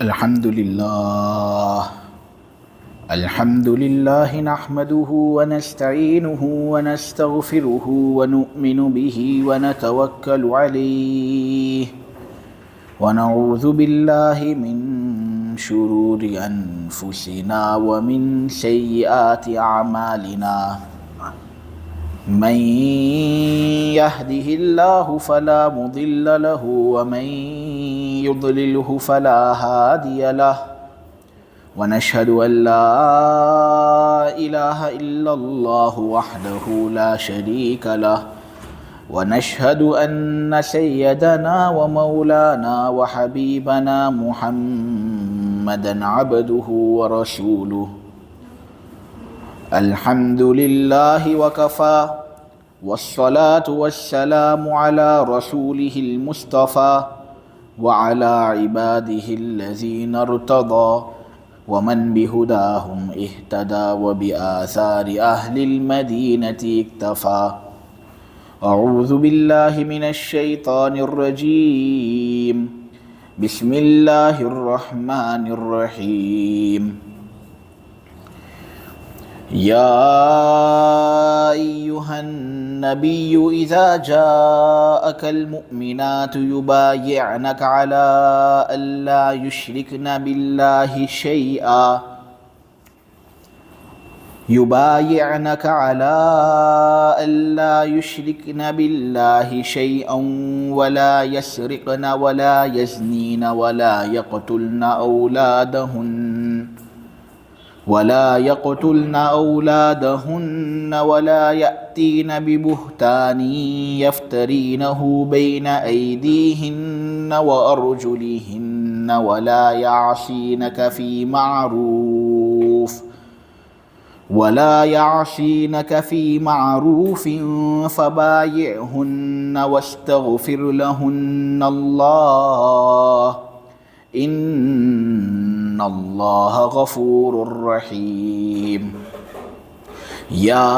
الحمد لله نحمده ونستعينه ونستغفره ونؤمن به ونتوكل عليه ونعوذ بالله من شرور أنفسنا ومن سيئات أعمالنا من يهده الله فلا مضل له ومن يضلله فلا هادي له ونشهد أن لا إله إلا الله وحده لا شريك له ونشهد أن سيدنا ومولانا وحبيبنا محمدا عبده ورسوله الحمد لله وكفى والصلاة والسلام على رسوله المصطفى وعلى عباده الذين ارتضى ومن بهداهم اهتدى وبآثار أهل المدينة اكتفى أعوذ بالله من الشيطان الرجيم بسم الله الرحمن الرحيم يا أيها النبي إذا جاءك المؤمنات يبايعنك على ألا يشركن بالله شيئا ولا يسرقن ولا يزنين ولا يقتلن أولادهن ولا يأتين ببهتان يفترينه بين أيديهن وأرجلهن ولا يعصينك في معروف فبايعهن واستغفر لهن الله إن الله غفور رحيم يا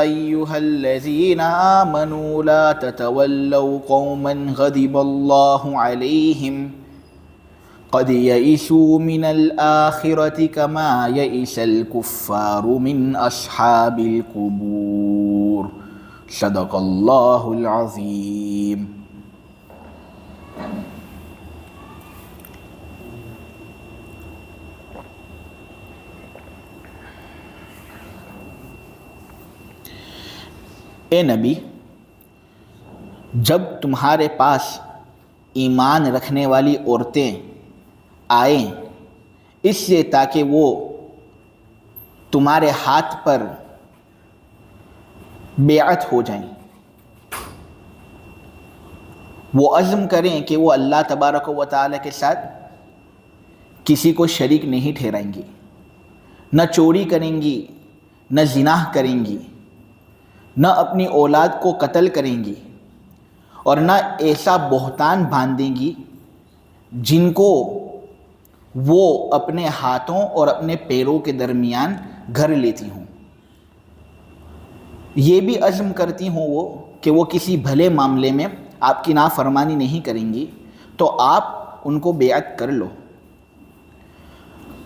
أيها الذين آمنوا لا تتولوا قوما غضب الله عليهم قد يئسوا من الآخرة كما يئس الكفار من أصحاب القبور صدق الله العظيم. اے نبی، جب تمہارے پاس ایمان رکھنے والی عورتیں آئیں اس سے تاکہ وہ تمہارے ہاتھ پر بیعت ہو جائیں، وہ عزم کریں کہ وہ اللہ تبارک و تعالیٰ کے ساتھ کسی کو شریک نہیں ٹھہرائیں گی، نہ چوری کریں گی، نہ زنا کریں گی، نہ اپنی اولاد کو قتل کریں گی، اور نہ ایسا بہتان باندھیں گی جن کو وہ اپنے ہاتھوں اور اپنے پیروں کے درمیان گھر لیتی ہوں۔ یہ بھی عزم کرتی ہوں وہ کہ وہ کسی بھلے معاملے میں آپ کی نافرمانی نہیں کریں گی، تو آپ ان کو بیعت کر لو،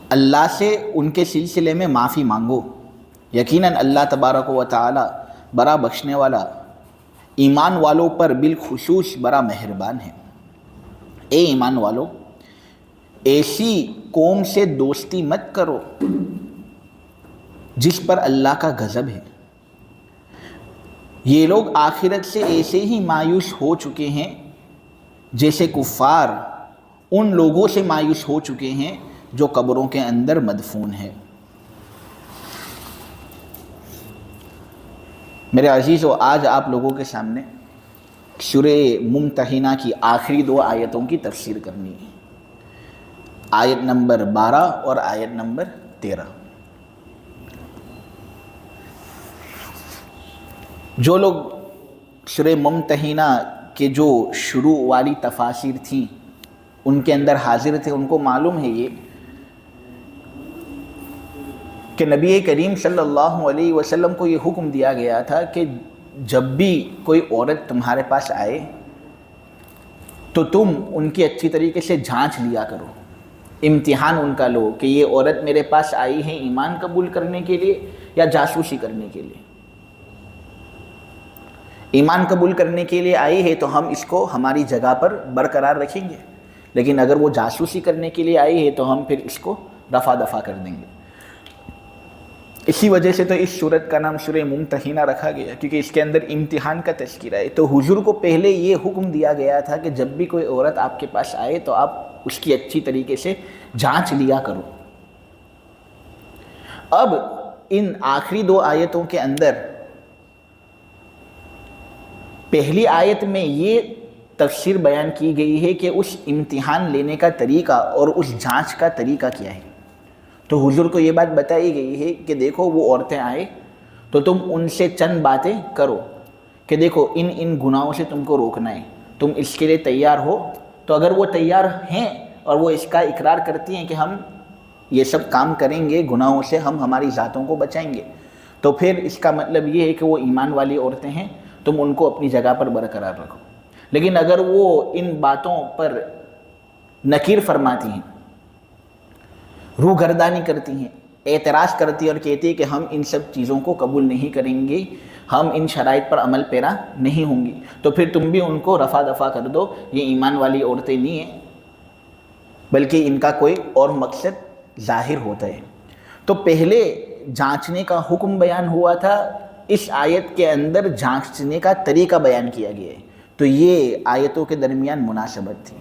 اللہ سے ان کے سلسلے میں معافی مانگو، یقیناً اللہ تبارک و تعالی بڑا بخشنے والا، ایمان والوں پر بالخصوص بڑا مہربان ہے۔ اے ایمان والو، ایسی قوم سے دوستی مت کرو جس پر اللہ کا غضب ہے۔ یہ لوگ آخرت سے ایسے ہی مایوس ہو چکے ہیں جیسے کفار ان لوگوں سے مایوس ہو چکے ہیں جو قبروں کے اندر مدفون ہیں۔ میرے عزیزو، آج آپ لوگوں کے سامنے سورہ ممتحنہ کی آخری 2 آیتوں کی تفسیر کرنی ہے، آیت نمبر 12 اور آیت نمبر 13۔ جو لوگ سورہ ممتحنہ کے جو شروع والی تفاسیر تھیں ان کے اندر حاضر تھے، ان کو معلوم ہے یہ کہ نبی کریم صلی اللہ علیہ وسلم کو یہ حکم دیا گیا تھا کہ جب بھی کوئی عورت تمہارے پاس آئے تو تم ان کی اچھی طریقے سے جھانچ لیا کرو، امتحان ان کا لو کہ یہ عورت میرے پاس آئی ہے ایمان قبول کرنے کے لیے یا جاسوسی کرنے کے لیے۔ ایمان قبول کرنے کے لیے آئی ہے تو ہم اس کو ہماری جگہ پر برقرار رکھیں گے، لیکن اگر وہ جاسوسی کرنے کے لیے آئی ہے تو ہم پھر اس کو رفع دفع کر دیں گے۔ اسی وجہ سے تو اس سورت کا نام سورہ ممتحنہ رکھا گیا، کیونکہ اس کے اندر امتحان کا تذکرہ ہے۔ تو حضور کو پہلے یہ حکم دیا گیا تھا کہ جب بھی کوئی عورت آپ کے پاس آئے تو آپ اس کی اچھی طریقے سے جانچ لیا کرو۔ اب ان آخری دو آیتوں کے اندر پہلی آیت میں یہ تفسیر بیان کی گئی ہے کہ اس امتحان لینے کا طریقہ اور اس جانچ کا طریقہ کیا ہے۔ تو حضور کو یہ بات بتائی گئی ہے کہ دیکھو وہ عورتیں آئے تو تم ان سے چند باتیں کرو کہ دیکھو ان گناہوں سے تم کو روکنا ہے، تم اس کے لیے تیار ہو؟ تو اگر وہ تیار ہیں اور وہ اس کا اقرار کرتی ہیں کہ ہم یہ سب کام کریں گے، گناہوں سے ہم ہماری ذاتوں کو بچائیں گے، تو پھر اس کا مطلب یہ ہے کہ وہ ایمان والی عورتیں ہیں، تم ان کو اپنی جگہ پر برقرار رکھو۔ لیکن اگر وہ ان باتوں پر نکیر فرماتی ہیں، روح گردانی کرتی ہیں، اعتراض کرتی ہیں اور کہتی ہے کہ ہم ان سب چیزوں کو قبول نہیں کریں گے، ہم ان شرائط پر عمل پیرا نہیں ہوں گی، تو پھر تم بھی ان کو رفع دفع کر دو، یہ ایمان والی عورتیں نہیں ہیں بلکہ ان کا کوئی اور مقصد ظاہر ہوتا ہے۔ تو پہلے جانچنے کا حکم بیان ہوا تھا، اس آیت کے اندر جانچنے کا طریقہ بیان کیا گیا ہے، تو یہ آیتوں کے درمیان مناسبت تھی۔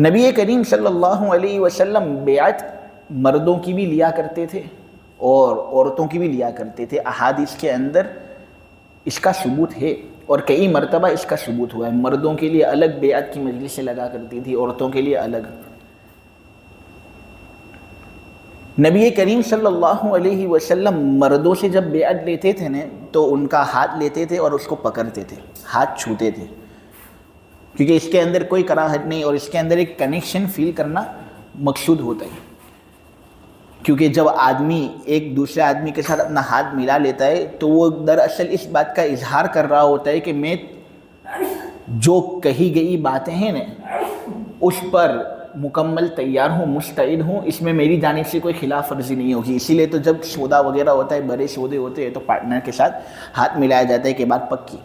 نبی کریم صلی اللہ علیہ وسلم بیعت مردوں کی بھی لیا کرتے تھے اور عورتوں کی بھی لیا کرتے تھے۔ احادیث کے اندر اس کا ثبوت ہے اور کئی مرتبہ اس کا ثبوت ہوا ہے۔ مردوں کے لیے الگ بیعت کی مجلسیں لگا کرتی تھی، عورتوں کے لیے الگ۔ نبی کریم صلی اللہ علیہ وسلم مردوں سے جب بیعت لیتے تھے نا تو ان کا ہاتھ لیتے تھے اور اس کو پکڑتے تھے، ہاتھ چھوتے تھے، کیونکہ اس کے اندر کوئی کراہت نہیں اور اس کے اندر ایک کنیکشن فیل کرنا مقصود ہوتا ہے۔ کیونکہ جب آدمی ایک دوسرے آدمی کے ساتھ اپنا ہاتھ ملا لیتا ہے تو وہ دراصل اس بات کا اظہار کر رہا ہوتا ہے کہ میں جو کہی گئی باتیں ہیں نا اس پر مکمل تیار ہوں، مستعد ہوں، اس میں میری جانب سے کوئی خلاف ورزی نہیں ہوگی۔ اسی لیے تو جب سودا وغیرہ ہوتا ہے، بڑے سودے ہوتے ہیں، تو پارٹنر کے ساتھ ہاتھ ملایا جاتا ہے کہ بات پکی،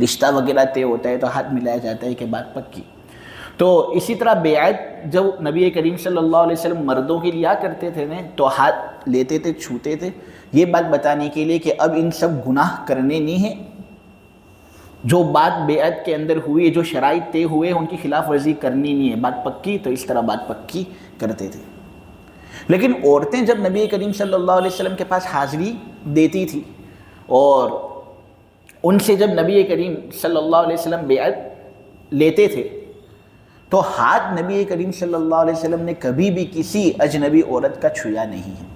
رشتہ وغیرہ طے ہوتا ہے تو ہاتھ ملایا جاتا ہے کہ بات پکی۔ تو اسی طرح بیعت جب نبی کریم صلی اللہ علیہ وسلم مردوں کے لیا کرتے تھے نا تو ہاتھ لیتے تھے، چھوتے تھے، یہ بات بتانے کے لیے کہ اب ان سب گناہ کرنے نہیں ہیں، جو بات بیعت کے اندر ہوئی، جو شرائط طے ہوئے ان کی خلاف ورزی کرنی نہیں ہے، بات پکی، تو اس طرح بات پکی کرتے تھے۔ لیکن عورتیں جب نبی کریم صلی اللہ علیہ وسلم کے پاس حاضری دیتی تھی اور ان سے جب نبی کریم صلی اللہ علیہ وسلم بیعت لیتے تھے تو ہاتھ نبی کریم صلی اللہ علیہ وسلم نے کبھی بھی کسی اجنبی عورت کا چھویا نہیں ہے۔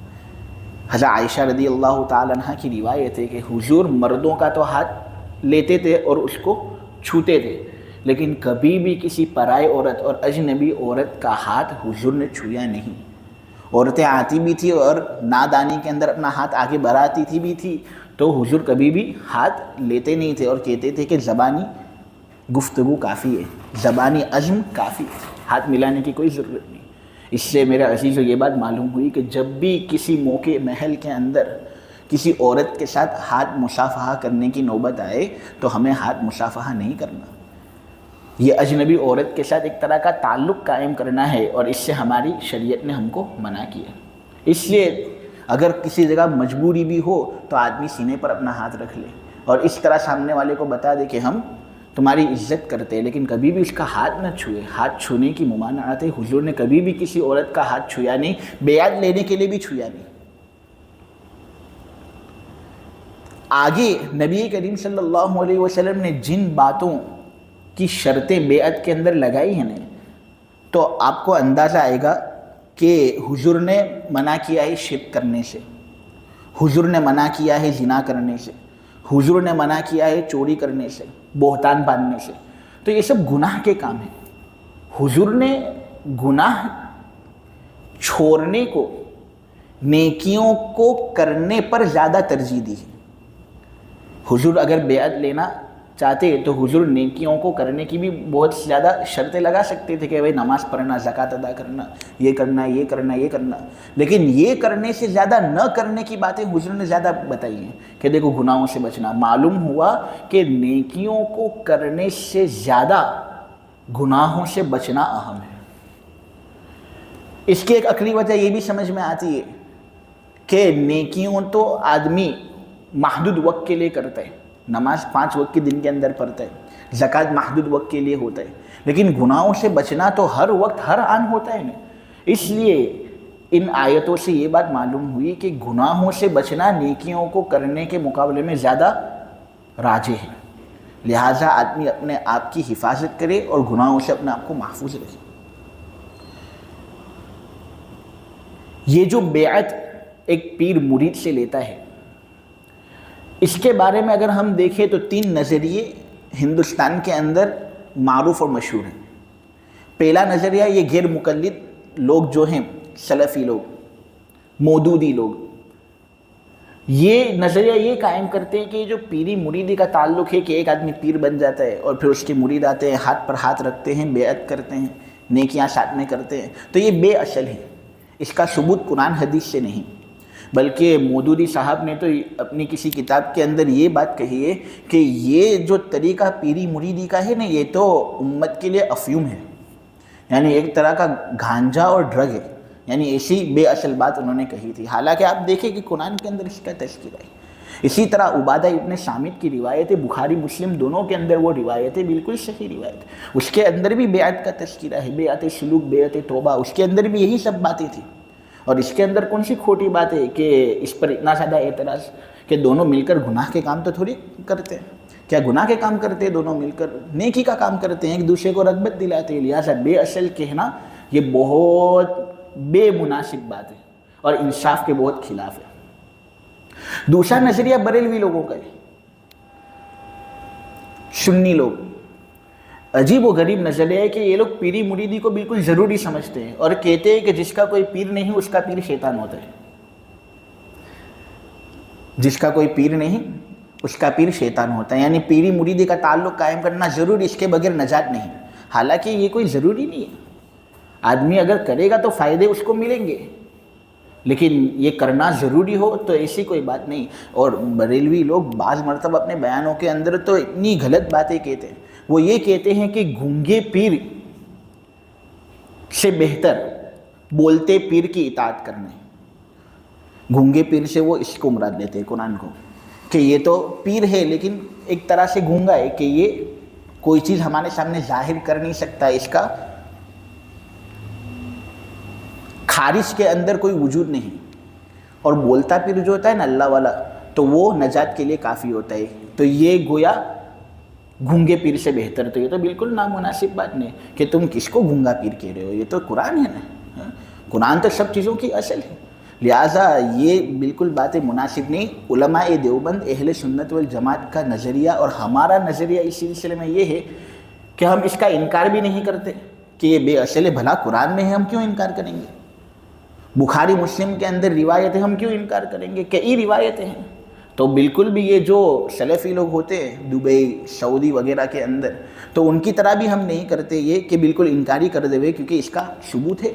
حضرت عائشہ رضی اللہ تعالی عنہ کی روایت ہے کہ حضور مردوں کا تو ہاتھ لیتے تھے اور اس کو چھوتے تھے، لیکن کبھی بھی کسی پرائے عورت اور اجنبی عورت کا ہاتھ حضور نے چھویا نہیں۔ عورتیں آتی بھی تھی اور نادانی کے اندر اپنا ہاتھ آگے بڑھاتی تھی بھی تھی، تو حضور کبھی بھی ہاتھ لیتے نہیں تھے اور کہتے تھے کہ زبانی گفتگو کافی ہے، زبانی عزم کافی ہے، ہاتھ ملانے کی کوئی ضرورت نہیں۔ اس سے میرے عزیزو یہ بات معلوم ہوئی کہ جب بھی کسی موقع محل کے اندر کسی عورت کے ساتھ ہاتھ مصافحہ کرنے کی نوبت آئے تو ہمیں ہاتھ مصافحہ نہیں کرنا، یہ اجنبی عورت کے ساتھ ایک طرح کا تعلق قائم کرنا ہے اور اس سے ہماری شریعت نے ہم کو منع کیا۔ اس لیے اگر کسی جگہ مجبوری بھی ہو تو آدمی سینے پر اپنا ہاتھ رکھ لے اور اس طرح سامنے والے کو بتا دے کہ ہم تمہاری عزت کرتے ہیں، لیکن کبھی بھی اس کا ہاتھ نہ چھوئے۔ ہاتھ چھونے کی ممانعت ہے، حضور نے کبھی بھی کسی عورت کا ہاتھ چھویا نہیں، بیعت لینے کے لیے بھی چھویا نہیں۔ آگے نبی کریم صلی اللہ علیہ وسلم نے جن باتوں کی شرطیں بیعت کے اندر لگائی ہیں نا تو آپ کو اندازہ آئے گا کہ حضور نے منع کیا ہے شرک کرنے سے، حضور نے منع کیا ہے زنا کرنے سے، حضور نے منع کیا ہے چوری کرنے سے، بہتان باندھنے سے، تو یہ سب گناہ کے کام ہیں۔ حضور نے گناہ چھوڑنے کو نیکیوں کو کرنے پر زیادہ ترجیح دی ہے۔ حضور اگر بیعت لینا چاہتے تو حضور نیکیوں کو کرنے کی بھی بہت زیادہ شرطیں لگا سکتے تھے کہ بھائی نماز پڑھنا، زکوٰۃ ادا کرنا، یہ کرنا، یہ کرنا، یہ کرنا، لیکن یہ کرنے سے زیادہ نہ کرنے کی باتیں حضور نے زیادہ بتائی ہیں کہ دیکھو گناہوں سے بچنا۔ معلوم ہوا کہ نیکیوں کو کرنے سے زیادہ گناہوں سے بچنا اہم ہے۔ اس کی ایک عقلی وجہ یہ بھی سمجھ میں آتی ہے کہ نیکیوں تو آدمی محدود وقت کے لیے کرتا ہے، نماز 5 وقت کے دن کے اندر پڑھتا ہے، زکوٰۃ محدود وقت کے لیے ہوتا ہے، لیکن گناہوں سے بچنا تو ہر وقت ہر آن ہوتا ہے نا۔ اس لیے ان آیتوں سے یہ بات معلوم ہوئی کہ گناہوں سے بچنا نیکیوں کو کرنے کے مقابلے میں زیادہ راجح ہے، لہٰذا آدمی اپنے آپ کی حفاظت کرے اور گناہوں سے اپنے آپ کو محفوظ رکھے۔ یہ جو بیعت ایک پیر مرید سے لیتا ہے، اس کے بارے میں اگر ہم دیکھیں تو 3 نظریے ہندوستان کے اندر معروف اور مشہور ہیں۔ پہلا نظریہ، یہ غیر مقلد لوگ جو ہیں، سلفی لوگ، مودودی لوگ، یہ نظریہ یہ قائم کرتے ہیں کہ جو پیری مریدی کا تعلق ہے کہ ایک آدمی پیر بن جاتا ہے اور پھر اس کے مرید آتے ہیں، ہاتھ پر ہاتھ رکھتے ہیں، بیعت کرتے ہیں، نیکیاں ساتھ میں کرتے ہیں، تو یہ بے اصل ہے۔ اس کا ثبوت قرآن حدیث سے نہیں، بلکہ مودودی صاحب نے تو اپنی کسی کتاب کے اندر یہ بات کہی ہے کہ یہ جو طریقہ پیری مریدی کا ہے نا، یہ تو امت کے لیے افیون ہے، یعنی ایک طرح کا گانجا اور ڈرگ ہے، یعنی ایسی بے اصل بات انہوں نے کہی تھی۔ حالانکہ آپ دیکھیں کہ قرآن کے اندر اس کا تذکرہ ہے۔ اسی طرح عبادہ ابن صامت کی روایت ہے، بخاری مسلم دونوں کے اندر وہ روایت ہے، بالکل صحیح روایت ہے، اس کے اندر بھی بیعت کا تذکرہ ہے، بیعت سلوک، بیعت توبہ، اس کے اندر بھی یہی سب باتیں تھیں۔ اور اس کے اندر کون سی کھوٹی بات ہے کہ اس پر اتنا زیادہ اعتراض کہ دونوں مل کر گناہ کے کام تو تھوڑی کرتے ہیں؟ کیا گناہ کے کام کرتے ہیں؟ دونوں مل کر نیکی کا کام کرتے ہیں، ایک دوسرے کو رغبت دلاتے ہیں، لہٰذا بے اصل کہنا یہ بہت بے مناسب بات ہے اور انصاف کے بہت خلاف ہے۔ دوسرا نظریہ بریلوی لوگوں کا ہے، سنی لوگ۔ عجیب و غریب نظریہ ہے کہ یہ لوگ پیری مریدی کو بالکل ضروری سمجھتے ہیں اور کہتے ہیں کہ جس کا کوئی پیر نہیں اس کا پیر شیطان ہوتا ہے، جس کا کوئی پیر نہیں اس کا پیر شیطان ہوتا ہے، یعنی پیری مریدی کا تعلق قائم کرنا ضروری، اس کے بغیر نجات نہیں۔ حالانکہ یہ کوئی ضروری نہیں ہے، آدمی اگر کرے گا تو فائدے اس کو ملیں گے، لیکن یہ کرنا ضروری ہو تو ایسی کوئی بات نہیں۔ اور بریلوی لوگ بعض مرتبہ اپنے بیانوں کے اندر تو اتنی غلط باتیں کہتے ہیں، وہ یہ کہتے ہیں کہ گونگے پیر سے بہتر بولتے پیر کی اطاعت کرنا ہے۔ گونگے پیر سے وہ اس کو مراد لیتے ہیں قرآن کو، کہ یہ تو پیر ہے لیکن ایک طرح سے گونگا ہے، کہ یہ کوئی چیز ہمارے سامنے ظاہر کر نہیں سکتا، اس کا خارج کے اندر کوئی وجود نہیں۔ اور بولتا پیر جو ہوتا ہے نا اللہ والا، تو وہ نجات کے لیے کافی ہوتا ہے، تو یہ گویا گونگے پیر سے بہتر۔ تو یہ تو بالکل نامناسب بات نہیں کہ تم کس کو گونگا پیر کہہ رہے ہو، یہ تو قرآن ہے نا، قرآن تو سب چیزوں کی اصل ہے، لہٰذا یہ بالکل باتیں مناسب نہیں۔ علماء دیوبند اہل سنت والجماعت کا نظریہ اور ہمارا نظریہ اس سلسلے میں یہ ہے کہ ہم اس کا انکار بھی نہیں کرتے کہ یہ بے اصل ہے، بھلا قرآن میں ہے، ہم کیوں انکار کریں گے؟ بخاری مسلم کے اندر روایتیں، ہم کیوں انکار کریں گے؟ کئی روایتیں ہیں۔ تو بالکل بھی یہ جو سلفی لوگ ہوتے ہیں دبئی، سعودی وغیرہ کے اندر، تو ان کی طرح بھی ہم نہیں کرتے یہ کہ بالکل انکاری کر دے، کیونکہ اس کا ثبوت ہے۔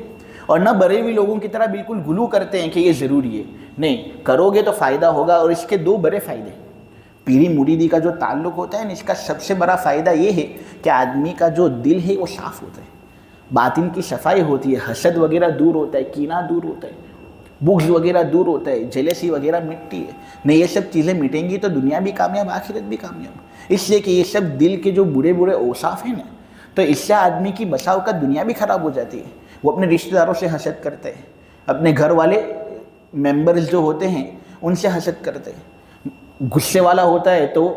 اور نہ بریلوی لوگوں کی طرح بالکل غلو کرتے ہیں کہ یہ ضروری ہے، نہیں، کرو گے تو فائدہ ہوگا۔ اور اس کے 2 بڑے فائدے، پیری مریدی کا جو تعلق ہوتا ہے نا، اس کا سب سے بڑا فائدہ یہ ہے کہ آدمی کا جو دل ہے وہ صاف ہوتا ہے، باطن کی صفائی ہوتی ہے، حسد وغیرہ دور ہوتا ہے، کینہ دور ہوتا ہے، بغض وغیرہ دور ہوتا ہے، جیلسی وغیرہ مٹتی ہے۔ نہیں، یہ سب چیزیں مٹیں گی تو دنیا بھی کامیاب، آخرت بھی کامیاب۔ اس لیے کہ یہ سب دل کے جو برے برے اوصاف ہیں نا، تو اس سے آدمی کی بسا اوقات دنیا بھی خراب ہو جاتی ہے۔ وہ اپنے رشتہ داروں سے حسد کرتے ہیں، اپنے گھر والے ممبرز جو ہوتے ہیں ان سے حسد کرتے ہیں۔ غصے والا ہوتا ہے تو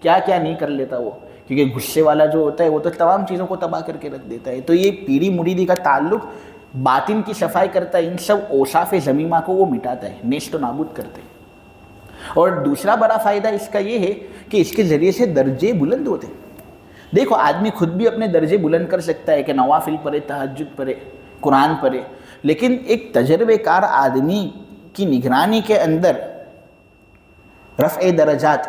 کیا کیا نہیں کر لیتا وہ، کیونکہ غصے والا جو ہوتا ہے وہ تو تمام چیزوں کو تباہ کر کے رکھ دیتا ہے۔ تو یہ پیری مریدی کا تعلق باطن کی صفائی کرتا ہے، ان سب اوصاف ذمیمہ کو وہ مٹاتا ہے، نیست و نابود کرتے ہیں۔ اور دوسرا بڑا فائدہ اس کا یہ ہے کہ اس کے ذریعے سے درجے بلند ہوتے ہیں۔ دیکھو، آدمی خود بھی اپنے درجے بلند کر سکتا ہے کہ نوافل پڑھے، تہجد پڑھے، قرآن پڑھے، لیکن ایک تجربے کار آدمی کی نگرانی کے اندر رفع درجات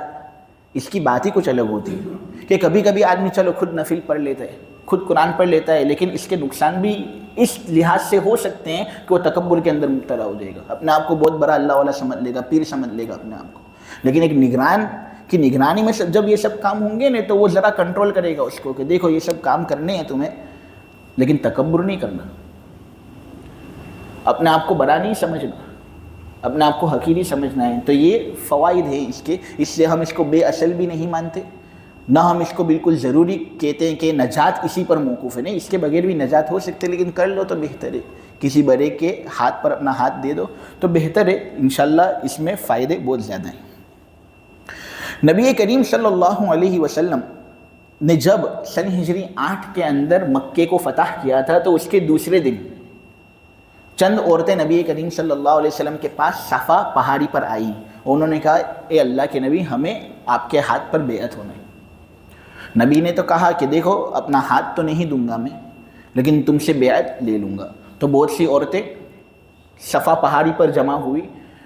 اس کی بات ہی کچھ الگ ہوتی ہے کہ کبھی کبھی آدمی چلو خود نفل پڑھ لیتا ہے، خود قرآن پڑھ لیتا ہے، لیکن اس کے نقصان بھی اس لحاظ سے ہو سکتے ہیں کہ وہ تکبر کے اندر مبتلا ہو جائے گا، اپنے آپ کو بہت بڑا اللہ والا سمجھ لے گا، پیر سمجھ لے گا اپنے آپ کو. لیکن ایک نگران کی نگرانی میں جب یہ سب کام ہوں گے نا تو وہ ذرا کنٹرول کرے گا اس کو کہ دیکھو یہ سب کام کرنے ہیں تمہیں، لیکن تکبر نہیں کرنا، اپنے آپ کو بڑا نہیں سمجھنا، اپنے آپ کو حقیری سمجھنا ہے. تو یہ فوائد ہیں اس کے، اس سے ہم اس کو بے اصل بھی نہیں مانتے، نہ ہم اس کو بالکل ضروری کہتے ہیں کہ نجات اسی پر موقوف ہے. نہیں، اس کے بغیر بھی نجات ہو سکتے، لیکن کر لو تو بہتر ہے. کسی بڑے کے ہاتھ پر اپنا ہاتھ دے دو تو بہتر ہے، انشاءاللہ اس میں فائدے بہت زیادہ ہیں. نبی کریم صلی اللہ علیہ وسلم نے جب سن ہجری 8 کے اندر مکے کو فتح کیا تھا تو اس کے دوسرے دن چند عورتیں نبی کریم صلی اللہ علیہ وسلم کے پاس صفا پہاڑی پر آئیں. انہوں نے کہا اے اللہ کے نبی، ہمیں آپ کے ہاتھ پر بیعت ہونا ہے. نبی نے تو کہا کہ دیکھو اپنا ہاتھ تو نہیں دوں گا میں، لیکن تم سے بیعت لے لوں گا. تو بہت سی عورتیں صفا پہاڑی پر جمع ہوئی،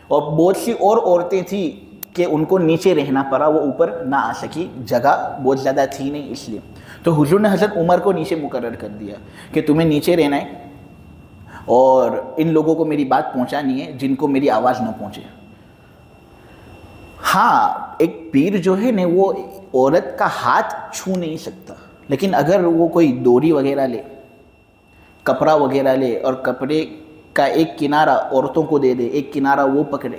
اور بہت سی اور عورتیں تھیں کہ ان کو نیچے رہنا پڑا، وہ اوپر نہ آ سکی، جگہ بہت زیادہ تھی نہیں اس لیے. تو حضور نے حضرت عمر کو نیچے مقرر کر دیا کہ تمہیں نیچے رہنا ہے اور ان لوگوں کو میری بات پہنچانی ہے جن کو میری آواز نہ پہنچے. ہاں، ایک پیر جو ہے نا وہ عورت کا ہاتھ چھو نہیں سکتا، لیکن اگر وہ کوئی ڈوری وغیرہ لے، کپڑا وغیرہ لے اور کپڑے کا ایک کنارہ عورتوں کو دے دے، ایک کنارہ وہ پکڑے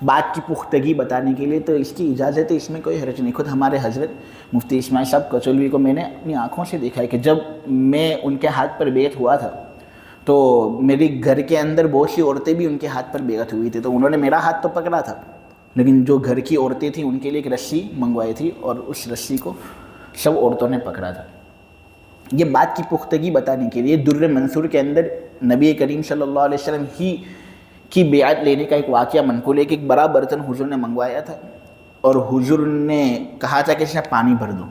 بات کی پختگی بتانے کے لیے، تو اس کی اجازت ہے، اس میں کوئی حرج نہیں. خود ہمارے حضرت مفتی اسماعیل صاحب کچولوی کو میں نے اپنی آنکھوں سے دیکھا ہے کہ جب میں ان کے ہاتھ پر بیعت ہوا تھا تو میری گھر کے اندر بہت سی عورتیں بھی ان کے ہاتھ پر بیعت ہوئی تھی. تو انہوں نے میرا ہاتھ تو پکڑا تھا، لیکن جو گھر کی عورتیں تھیں ان کے لیے ایک رسی منگوائی تھی اور اس رسی کو سب عورتوں نے پکڑا تھا. یہ بات کی پختگی بتانے کے لیے در منصور کے اندر نبی کریم صلی اللہ علیہ وسلم ہی کی بیعت لینے کا ایک واقعہ منقول ہے کہ ایک بڑا برتن حضور نے منگوایا تھا اور حضور نے کہا تھا کہ اس میں پانی بھر دو.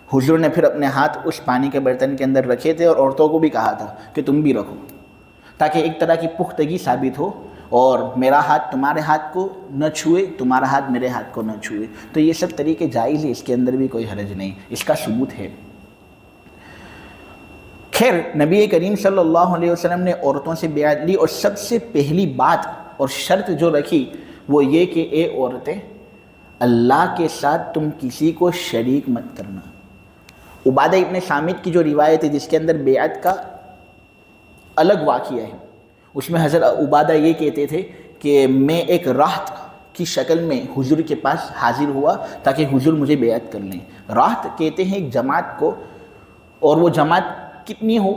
حضور نے پھر اپنے ہاتھ اس پانی کے برتن کے اندر رکھے تھے اور عورتوں کو بھی کہا تھا کہ تم بھی رکھو، تاکہ ایک طرح کی پختگی ثابت ہو اور میرا ہاتھ تمہارے ہاتھ کو نہ چھوئے، تمہارا ہاتھ میرے ہاتھ کو نہ چھوئے. تو یہ سب طریقے جائز ہے، اس کے اندر بھی کوئی حرج نہیں، اس کا ثبوت ہے. خیر، نبی کریم صلی اللہ علیہ وسلم نے عورتوں سے بیعت لی اور سب سے پہلی بات اور شرط جو رکھی وہ یہ کہ اے عورتیں، اللہ کے ساتھ تم کسی کو شریک مت کرنا. عبادہ ابن صامت کی جو روایت ہے جس کے اندر بیعت کا الگ واقعہ ہے، اس میں حضرت عبادہ یہ کہتے تھے کہ میں ایک راہت کی شکل میں حضور کے پاس حاضر ہوا تاکہ حضور مجھے بیعت کر لیں. راہت کہتے ہیں ایک جماعت کو، اور وہ جماعت کتنی ہو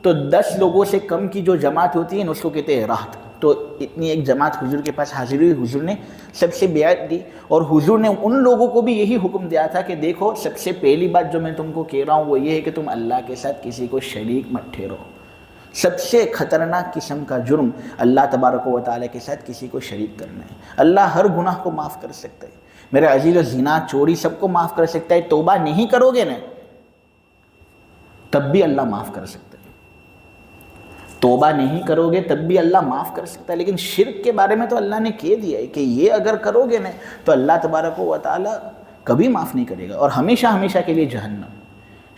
تو 10 لوگوں سے کم کی جو جماعت ہوتی ہے نا اس کو کہتے ہیں راہت. تو اتنی ایک جماعت حضور کے پاس حاضر ہوئی، حضور نے سب سے بیعت دی اور حضور نے ان لوگوں کو بھی یہی حکم دیا تھا کہ دیکھو سب سے پہلی بات جو میں تم کو کہہ رہا ہوں وہ یہ ہے کہ تم اللہ کے ساتھ کسی کو شریک مت ٹھہرو. سب سے خطرناک قسم کا جرم اللہ تبارک و تعالیٰ کے ساتھ کسی کو شریک کرنا ہے. اللہ ہر گناہ کو معاف کر سکتا ہے میرے عزیزو، زنا، چوری سب کو معاف کر سکتا ہے. توبہ نہیں کرو گے نا تب بھی اللہ معاف کر سکتا ہے، توبہ نہیں کرو گے تب بھی اللہ معاف کر سکتا ہے. لیکن شرک کے بارے میں تو اللہ نے کہہ دیا ہے کہ یہ اگر کرو گے نا تو اللہ تبارک و تعالیٰ کبھی معاف نہیں کرے گا اور ہمیشہ ہمیشہ کے لیے جہنم.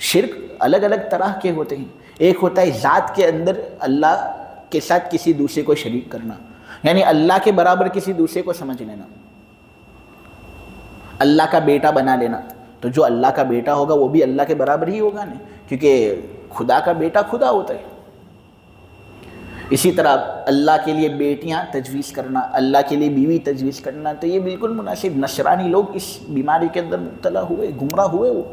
شرک الگ الگ طرح کے ہوتے ہیں. ایک ہوتا ہے ذات کے اندر اللہ کے ساتھ کسی دوسرے کو شریک کرنا، یعنی اللہ کے برابر کسی دوسرے کو سمجھ لینا، اللہ کا بیٹا بنا لینا. تو جو اللہ کا بیٹا ہوگا وہ بھی اللہ کے برابر ہی ہوگا نا، کیونکہ خدا کا بیٹا خدا ہوتا ہے. اسی طرح اللہ کے لیے بیٹیاں تجویز کرنا، اللہ کے لیے بیوی تجویز کرنا، تو یہ بالکل مناسب. نصرانی لوگ اس بیماری کے اندر مبتلا ہوئے، گمراہ ہوئے. وہ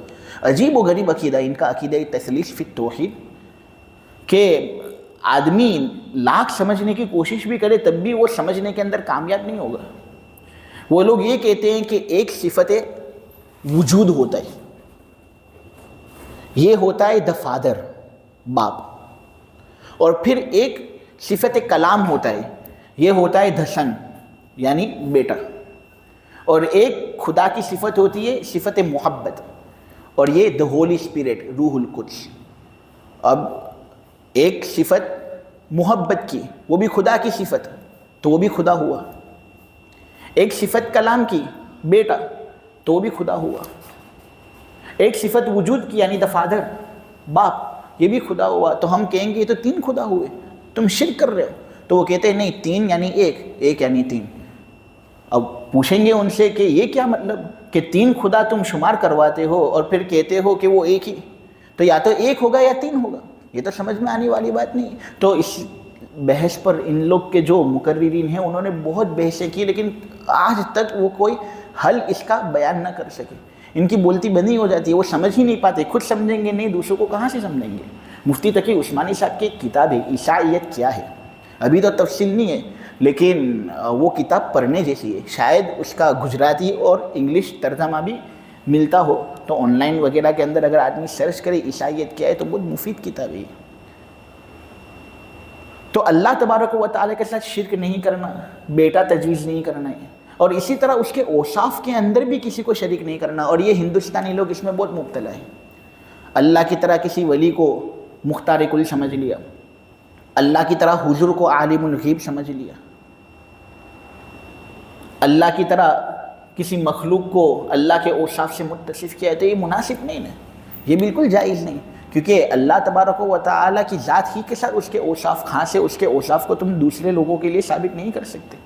عجیب و غریب عقیدہ ان کا، عقیدہ تثلیث فی التوحید، کہ آدمی لاکھ سمجھنے کی کوشش بھی کرے تب بھی وہ سمجھنے کے اندر کامیاب نہیں ہوگا. وہ لوگ یہ کہتے ہیں کہ ایک صفت وجود ہوتا ہے، یہ ہوتا ہے دا فادر، باپ، اور پھر ایک صفت کلام ہوتا ہے، یہ ہوتا ہے دا سن یعنی بیٹا، اور ایک خدا کی صفت ہوتی ہے صفت محبت، اور یہ دا ہولی اسپرٹ، روح القدس. اب ایک صفت محبت کی، وہ بھی خدا کی صفت، تو وہ بھی خدا ہوا. ایک صفت کلام کی، بیٹا، تو بھی خدا ہوا. ایک صفت وجود کی یعنی دا فادر، باپ، یہ بھی خدا ہوا. تو ہم کہیں گے یہ تو 3 خدا ہوئے، تم شرک کر رہے ہو. تو وہ کہتے ہیں نہیں، 3 یعنی 1، 1 یعنی 3. اب پوچھیں گے ان سے کہ یہ کیا مطلب کہ 3 خدا تم شمار کرواتے ہو اور پھر کہتے ہو کہ وہ ایک ہی، تو یا تو 1 ہوگا یا 3 ہوگا. یہ تو سمجھ میں آنے والی بات نہیں. تو اس بحث پر ان لوگ کے جو مقررین ہیں انہوں نے بہت بحثیں کی، لیکن آج تک وہ کوئی حل اس کا بیان نہ کر سکے. ان کی بولتی بندی ہو جاتی ہے، وہ سمجھ ہی نہیں پاتے. خود سمجھیں گے نہیں، دوسروں کو کہاں سے سمجھیں گے. مفتی تقی عثمانی صاحب کی ایک کتاب ہے عیسائیت کیا ہے، ابھی تو تفصیل نہیں ہے لیکن وہ کتاب پڑھنے جیسی ہے. شاید اس کا گجراتی اور انگلش ترجمہ بھی ملتا ہو تو آن لائن وغیرہ کے اندر اگر آدمی سرچ کرے عیسائیت کیا ہے تو بہت مفید کتاب ہے. تو اللہ تبارک و تعالیٰ کے ساتھ شرک نہیں کرنا، بیٹا تجویز نہیں کرنا ہے، اور اسی طرح اس کے اوصاف کے اندر بھی کسی کو شریک نہیں کرنا. اور یہ ہندوستانی لوگ اس میں بہت مبتلا ہیں. اللہ کی طرح کسی ولی کو مختار کل سمجھ لیا، اللہ کی طرح حضور کو عالم الغیب سمجھ لیا، اللہ کی طرح کسی مخلوق کو اللہ کے اوصاف سے متصف کیا ہے. تو یہ مناسب نہیں ہے، یہ بالکل جائز نہیں. کیونکہ اللہ تبارک و تعالیٰ کی ذات ہی کے ساتھ اس کے اوصاف کہاں سے، اس کے اوصاف کو تم دوسرے لوگوں کے لیے ثابت نہیں کر سکتے.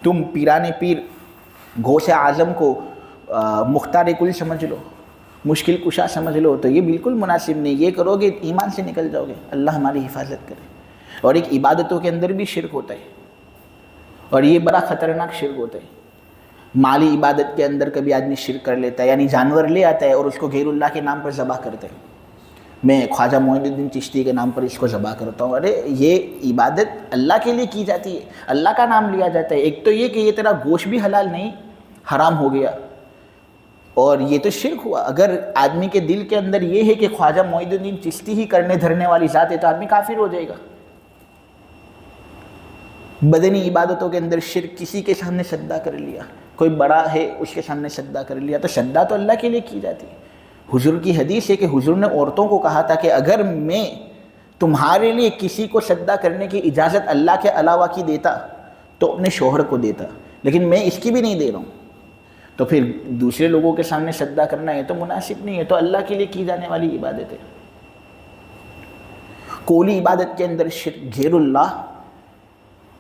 تم پیران پیر غوث اعظم کو مختار کل سمجھ لو، مشکل کشا سمجھ لو، تو یہ بالکل مناسب نہیں. یہ کرو گے ایمان سے نکل جاؤ گے. اللہ ہماری حفاظت کرے. اور ایک عبادتوں کے اندر بھی شرک ہوتا ہے، اور یہ بڑا خطرناک شرک ہوتا ہے. مالی عبادت کے اندر کبھی آدمی شرک کر لیتا ہے، یعنی جانور لے آتا ہے اور اس کو غیر اللہ کے نام پر ذبح کرتا ہے. میں خواجہ معین الدین چشتی کے نام پر اس کو ذبح کرتا ہوں. ارے یہ عبادت اللہ کے لیے کی جاتی ہے، اللہ کا نام لیا جاتا ہے. ایک تو یہ کہ یہ تیرا گوشت بھی حلال نہیں، حرام ہو گیا، اور یہ تو شرک ہوا. اگر آدمی کے دل کے اندر یہ ہے کہ خواجہ معین الدین چشتی ہی کرنے دھرنے والی ذات ہے تو آدمی کافر ہو جائے گا. بدنی عبادتوں کے اندر شرک، کسی کے سامنے سجدہ کر لیا، کوئی بڑا ہے اس کے سامنے سجدہ کر لیا. تو سجدہ تو اللہ کے لیے کی جاتی ہے. حضور کی حدیث ہے کہ حضور نے عورتوں کو کہا تھا کہ اگر میں تمہارے لیے کسی کو سجدہ کرنے کی اجازت اللہ کے علاوہ کی دیتا تو اپنے شوہر کو دیتا، لیکن میں اس کی بھی نہیں دے رہا ہوں. تو پھر دوسرے لوگوں کے سامنے سجدہ کرنا ہے تو مناسب نہیں ہے. تو اللہ کے لیے کی جانے والی عبادت ہے. قولی عبادت کے اندر شرک، غیر اللہ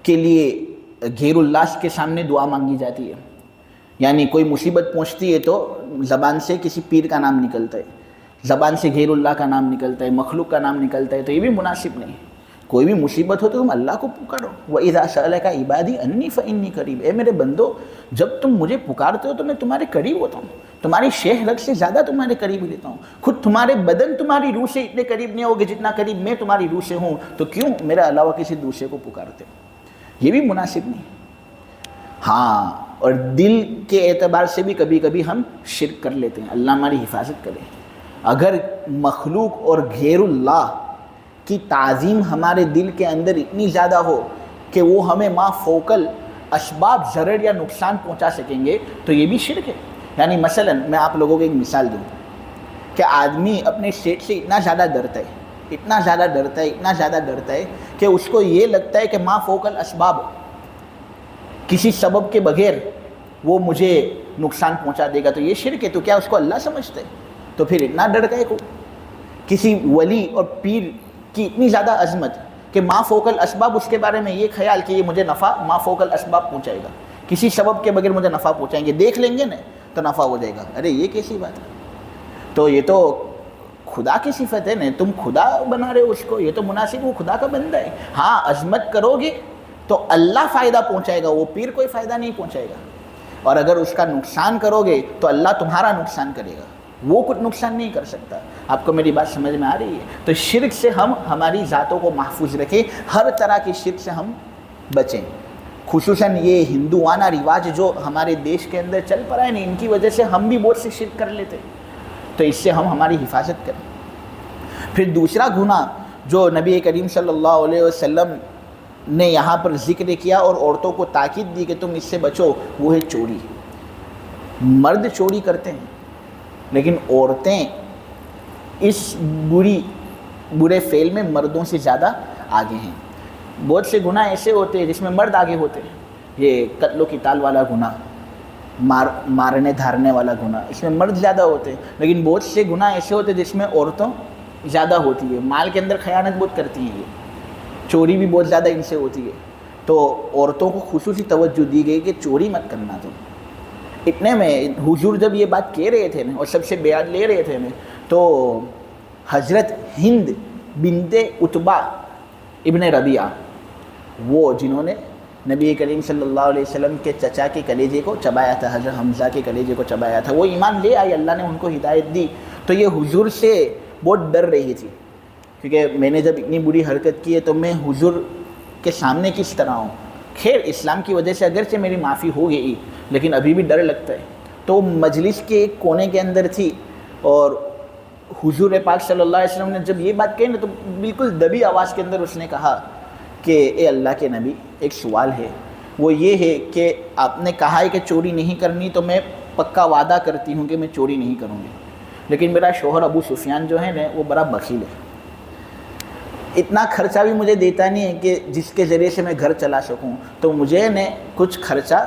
کے لیے غیر اللہ کے سامنے دعا مانگی جاتی ہے. یعنی کوئی مصیبت پہنچتی ہے تو زبان سے کسی پیر کا نام نکلتا ہے، زبان سے غیر اللہ کا نام نکلتا ہے، مخلوق کا نام نکلتا ہے. تو یہ بھی مناسب نہیں. کوئی بھی مصیبت ہو تو تم اللہ کو پکارو. وَإِذَا سَأَلَكَ عِبَادِي عَنِّي فَإِنِّي قَرِيبٌ. اے میرے بندو، جب تم مجھے پکارتے ہو تو میں تمہارے قریب ہوتا ہوں. تمہاری شہ رگ سے زیادہ تمہارے قریب لیتا ہوں. خود تمہارے بدن تمہاری روح سے اتنے قریب نہیں ہوگے جتنا قریب میں تمہاری روح سے ہوں. تو کیوں میرے علاوہ کسی دوسرے کو پکارتے ہو؟ یہ بھی مناسب نہیں. ہاں، اور دل کے اعتبار سے بھی کبھی کبھی ہم شرک کر لیتے ہیں. اللہ ہماری حفاظت کرے. اگر مخلوق اور غیر اللہ کی تعظیم ہمارے دل کے اندر اتنی زیادہ ہو کہ وہ ہمیں ما فوق الاسباب ضرر یا نقصان پہنچا سکیں گے تو یہ بھی شرک ہے. یعنی مثلا میں آپ لوگوں کو ایک مثال دوں کہ آدمی اپنے سیٹ سے اتنا زیادہ ڈرتا ہے، اتنا زیادہ ڈرتا ہے، اتنا زیادہ ڈرتا ہے کہ اس کو یہ لگتا ہے کہ ما فوق الاسباب، کسی سبب کے بغیر وہ مجھے نقصان پہنچا دے گا. تو یہ شرک ہے. تو کیا اس کو اللہ سمجھتے ہے؟ تو پھر اتنا ڈر گئے کو کسی ولی اور پیر کی اتنی زیادہ عظمت کہ ما فوق الاسباب، اس کے بارے میں یہ خیال کہ یہ مجھے نفع ما فوق الاسباب پہنچائے گا، کسی سبب کے بغیر مجھے نفع پہنچائیں گے، دیکھ لیں گے نا تو نفع ہو جائے گا. ارے یہ کیسی بات ہے؟ تو یہ تو خدا کی صفت ہے نا، تم خدا بنا رہے ہو اس کو. یہ تو مناسب، وہ خدا کا بندہ ہے. ہاں، عظمت کرو گے تو اللہ فائدہ پہنچائے گا، وہ پیر کوئی فائدہ نہیں پہنچائے گا. اور اگر اس کا نقصان کرو گے تو اللہ تمہارا نقصان کرے گا، وہ کچھ نقصان نہیں کر سکتا. آپ کو میری بات سمجھ میں آ رہی ہے؟ تو شرک سے ہم ہماری ذاتوں کو محفوظ رکھیں، ہر طرح کی شرک سے ہم بچیں. خصوصاً یہ ہندوانہ رواج جو ہمارے دیش کے اندر چل پڑا ہے نا، ان کی وجہ سے ہم بھی بہت سے شرک کر لیتے. تو اس سے ہم ہماری حفاظت کریں. پھر دوسرا گناہ جو نبی کریم صلی اللہ علیہ وسلم نے یہاں پر ذکر کیا اور عورتوں کو تاکید دی کہ تم اس سے بچو، وہ ہے چوری. مرد چوری کرتے ہیں لیکن عورتیں اس برے فعل میں مردوں سے زیادہ آگے ہیں. بہت سے گناہ ایسے ہوتے ہیں جس میں مرد آگے ہوتے ہیں. یہ قتل و قتال والا گناہ، مارنے دھارنے والا گناہ، اس میں مرد زیادہ ہوتے ہیں، لیکن بہت سے گناہ ایسے ہوتے ہیں جس میں عورتوں زیادہ ہوتی ہے۔ مال کے اندر خیانت بہت کرتی ہیں، یہ چوری بھی بہت زیادہ ان سے ہوتی ہے، تو عورتوں کو خصوصی توجہ دی گئی کہ چوری مت کرنا تم۔ اتنے میں حضور جب یہ بات کہہ رہے تھے نا اور سب سے بیعت لے رہے تھے نا، تو حضرت ہند بنت عتبہ ابن ربیعہ، وہ جنہوں نے نبی کریم صلی اللہ علیہ وسلم کے چچا کے کلیجے کو چبایا تھا، حضرت حمزہ کے کلیجے کو چبایا تھا، وہ ایمان لے آئی، اللہ نے ان کو ہدایت دی، تو یہ حضور سے بہت ڈر رہی تھی، کیونکہ میں نے جب اتنی بری حرکت کی ہے تو میں حضور کے سامنے کس طرح ہوں۔ خیر اسلام کی وجہ سے اگرچہ میری معافی ہو گئی، لیکن ابھی بھی ڈر لگتا ہے۔ تو مجلس کے ایک کونے کے اندر تھی، اور حضور پاک صلی اللہ علیہ وسلم نے جب یہ بات کہی نا، تو بالکل دبی آواز کے اندر اس نے کہا کہ اے اللہ کے نبی، ایک سوال ہے، وہ یہ ہے کہ آپ نے کہا ہے کہ چوری نہیں کرنی، تو میں پکا وعدہ کرتی ہوں کہ میں چوری نہیں کروں گی، لیکن میرا شوہر ابو سفیان جو ہے نا وہ بڑا بخیل ہے، اتنا خرچہ بھی مجھے دیتا نہیں ہے کہ جس کے ذریعے سے میں گھر چلا سکوں، تو مجھے نے کچھ خرچہ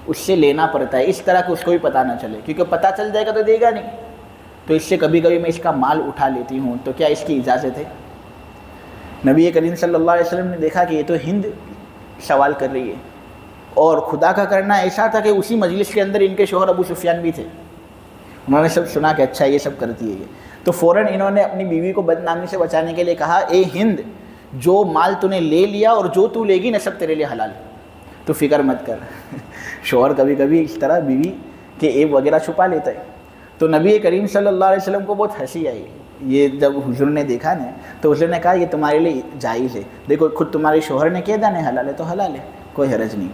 اس سے لینا پڑتا ہے، اس طرح کہ اس کو بھی پتہ نہ چلے، کیونکہ پتہ چل جائے گا تو دے گا نہیں، تو اس سے کبھی کبھی میں اس کا مال اٹھا لیتی ہوں، تو کیا اس کی اجازت ہے؟ نبی کریم صلی اللہ علیہ وسلم نے دیکھا کہ یہ تو ہند سوال کر رہی ہے، اور خدا کا کرنا ایسا تھا کہ اسی مجلس کے اندر ان کے شوہر ابو سفیان بھی تھے، انہوں نے سب سنا کہ اچھا یہ سب کرتی ہے یہ، تو فوراً انہوں نے اپنی بیوی کو بدنامی سے بچانے کے لیے کہا، اے ہند، جو مال تو نے لے لیا اور جو تو لے گی نا سب تیرے لیے حلال ہے، تو فکر مت کر۔ شوہر کبھی کبھی اس طرح بیوی کے عیب وغیرہ چھپا لیتا ہے، تو نبی کریم صلی اللہ علیہ وسلم کو بہت ہنسی آئی، یہ جب حضور نے دیکھا نا تو حضور نے کہا یہ تمہارے لیے جائز ہے، دیکھو خود تمہارے شوہر نے کہہ دیا حلال ہے تو حلال ہے، کوئی حرج نہیں۔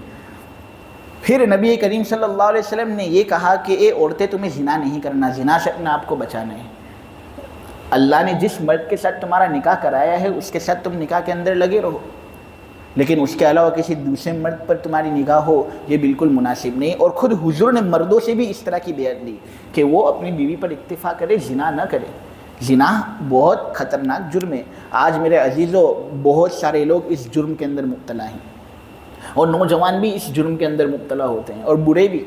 پھر نبی کریم صلی اللہ علیہ وسلم نے یہ کہا کہ اے عورتیں، تمہیں زنا نہیں کرنا، زنا سے اپنے آپ کو بچانا ہے، اللہ نے جس مرد کے ساتھ تمہارا نکاح کرایا ہے اس کے ساتھ تم نکاح کے اندر لگے رہو، لیکن اس کے علاوہ کسی دوسرے مرد پر تمہاری نگاہ ہو یہ بالکل مناسب نہیں۔ اور خود حضور نے مردوں سے بھی اس طرح کی بیعت لی کہ وہ اپنی بیوی پر اکتفا کرے، زنا نہ کرے۔ زنا بہت خطرناک جرم ہے، آج میرے عزیزوں بہت سارے لوگ اس جرم کے اندر مبتلا ہیں، اور نوجوان بھی اس جرم کے اندر مبتلا ہوتے ہیں، اور برے بھی۔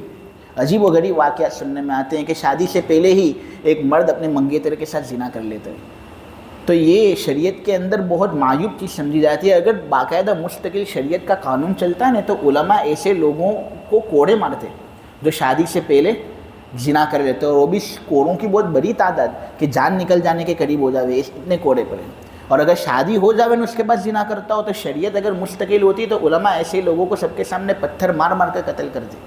عجیب و غریب واقعات سننے میں آتے ہیں کہ شادی سے پہلے ہی ایک مرد اپنے منگیتر کے ساتھ زنا کر لیتا ہے، تو یہ شریعت کے اندر بہت معیوب چیز سمجھی جاتی ہے۔ اگر باقاعدہ مستقل شریعت کا قانون چلتا ہے نا تو علماء ایسے لوگوں کو کوڑے مارتے جو شادی سے پہلے زنا کر لیتے، اور وہ بھی کوڑوں کی بہت بڑی تعداد کہ جان نکل جانے کے قریب ہو جاوے، اتنے کوڑے پڑے۔ اور اگر شادی ہو جاوے نا اس کے بعد زنا کرتا ہو تو شریعت اگر مستقل ہوتی تو علماء ایسے لوگوں کو سب کے سامنے پتھر مار مار کر قتل کر دے،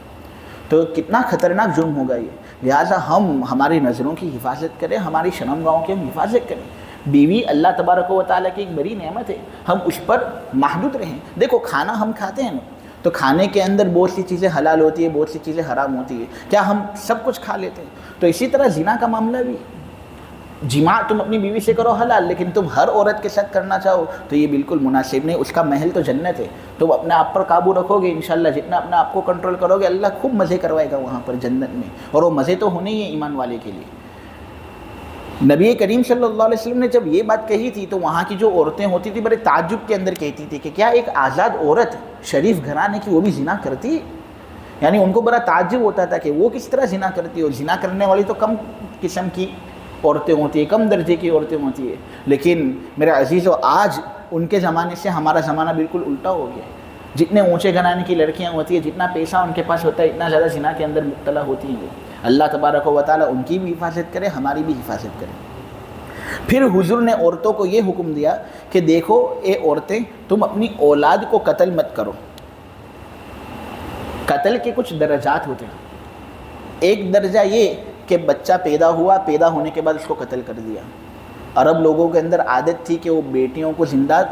تو کتنا خطرناک جرم ہوگا یہ۔ لہٰذا ہم ہماری نظروں کی حفاظت کریں، ہماری شرمگاہوں کی ہم حفاظت کریں۔ بیوی اللہ تبارک و تعالیٰ کی ایک بڑی نعمت ہے، ہم اس پر محدود رہیں۔ دیکھو کھانا ہم کھاتے ہیں نا تو کھانے کے اندر بہت سی چیزیں حلال ہوتی ہے، بہت سی چیزیں حرام ہوتی ہے، کیا ہم سب کچھ کھا لیتے ہیں؟ تو اسی طرح زنا کا معاملہ بھی، جماع تم اپنی بیوی سے کرو حلال، لیکن تم ہر عورت کے ساتھ کرنا چاہو تو یہ بالکل مناسب نہیں، اس کا محل تو جنت ہے۔ تم اپنے آپ پر قابو رکھو گے انشاءاللہ، جتنا اپنے آپ کو کنٹرول کرو گے اللہ خوب مزے کروائے گا وہاں پر جنت میں، اور وہ مزے تو ہونے ہی ہیں ایمان والے کے لیے۔ نبی کریم صلی اللہ علیہ وسلم نے جب یہ بات کہی تھی تو وہاں کی جو عورتیں ہوتی تھی بڑے تعجب کے اندر کہتی تھی کہ کیا ایک آزاد عورت شریف گھرانے کی وہ بھی زنا کرتی ہے؟ یعنی ان کو بڑا تعجب ہوتا تھا کہ وہ کس طرح زنا کرتی ہے، اور زنا کرنے والی تو کم قسم کی عورتیں ہوتی ہیں، کم درجے کی عورتیں ہوتی ہیں۔ لیکن میرے عزیزو آج ان کے زمانے سے ہمارا زمانہ بالکل الٹا ہو گیا ہے، جتنے اونچے گھرانے کی لڑکیاں ہوتی ہیں، جتنا پیسہ ان کے پاس ہوتا ہے، اتنا زیادہ زنا کے اندر مبتلا ہوتی ہیں۔ اللہ تبارک و تعالیٰ ان کی بھی حفاظت کرے، ہماری بھی حفاظت کرے۔ پھر حضور نے عورتوں کو یہ حکم دیا کہ دیکھو اے عورتیں، تم اپنی اولاد کو قتل مت کرو۔ قتل کے کچھ درجات ہوتے ہیں، ایک درجہ یہ کہ بچہ پیدا ہوا، پیدا ہونے کے بعد اس کو قتل کر دیا۔ عرب لوگوں کے اندر عادت تھی کہ وہ بیٹیوں کو زندہ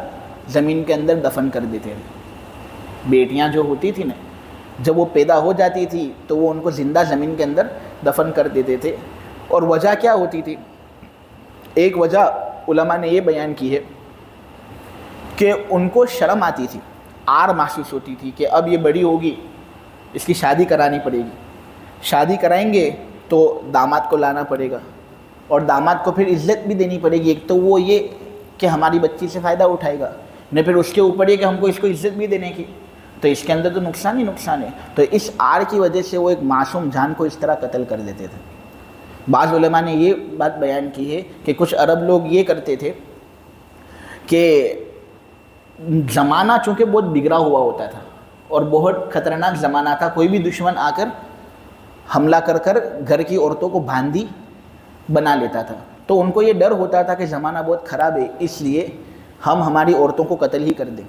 زمین کے اندر دفن کر دیتے ہیں۔ بیٹیاں جو ہوتی تھی نا جب وہ پیدا ہو جاتی تھی تو وہ ان کو زندہ زمین کے اندر دفن کر دیتے تھے۔ اور وجہ کیا ہوتی تھی؟ ایک وجہ علماء نے یہ بیان کی ہے کہ ان کو شرم آتی تھی، عار محسوس ہوتی تھی کہ اب یہ بڑی ہوگی، اس کی شادی کرانی پڑے گی، شادی کرائیں گے تو داماد کو لانا پڑے گا، اور داماد کو پھر عزت بھی دینی پڑے گی، ایک تو وہ یہ کہ ہماری بچی سے فائدہ اٹھائے گا، نہ پھر اس کے اوپر یہ کہ ہم کو اس کو عزت بھی دینے کی۔ تو اس کے اندر تو نقصان ہی نقصان ہے. تو اس آڑ کی وجہ سے وہ ایک معصوم جان کو اس طرح قتل کر دیتے تھے. بعض علماء نے یہ بات بیان کی ہے کہ کچھ عرب لوگ یہ کرتے تھے کہ زمانہ چونکہ بہت بگڑا ہوا ہوتا تھا اور بہت خطرناک زمانہ تھا، کوئی بھی دشمن آ کر حملہ کر گھر کی عورتوں کو باندھی بنا لیتا تھا. تو ان کو یہ ڈر ہوتا تھا کہ زمانہ بہت خراب ہے، اس لیے ہم ہماری عورتوں کو قتل ہی کر دیں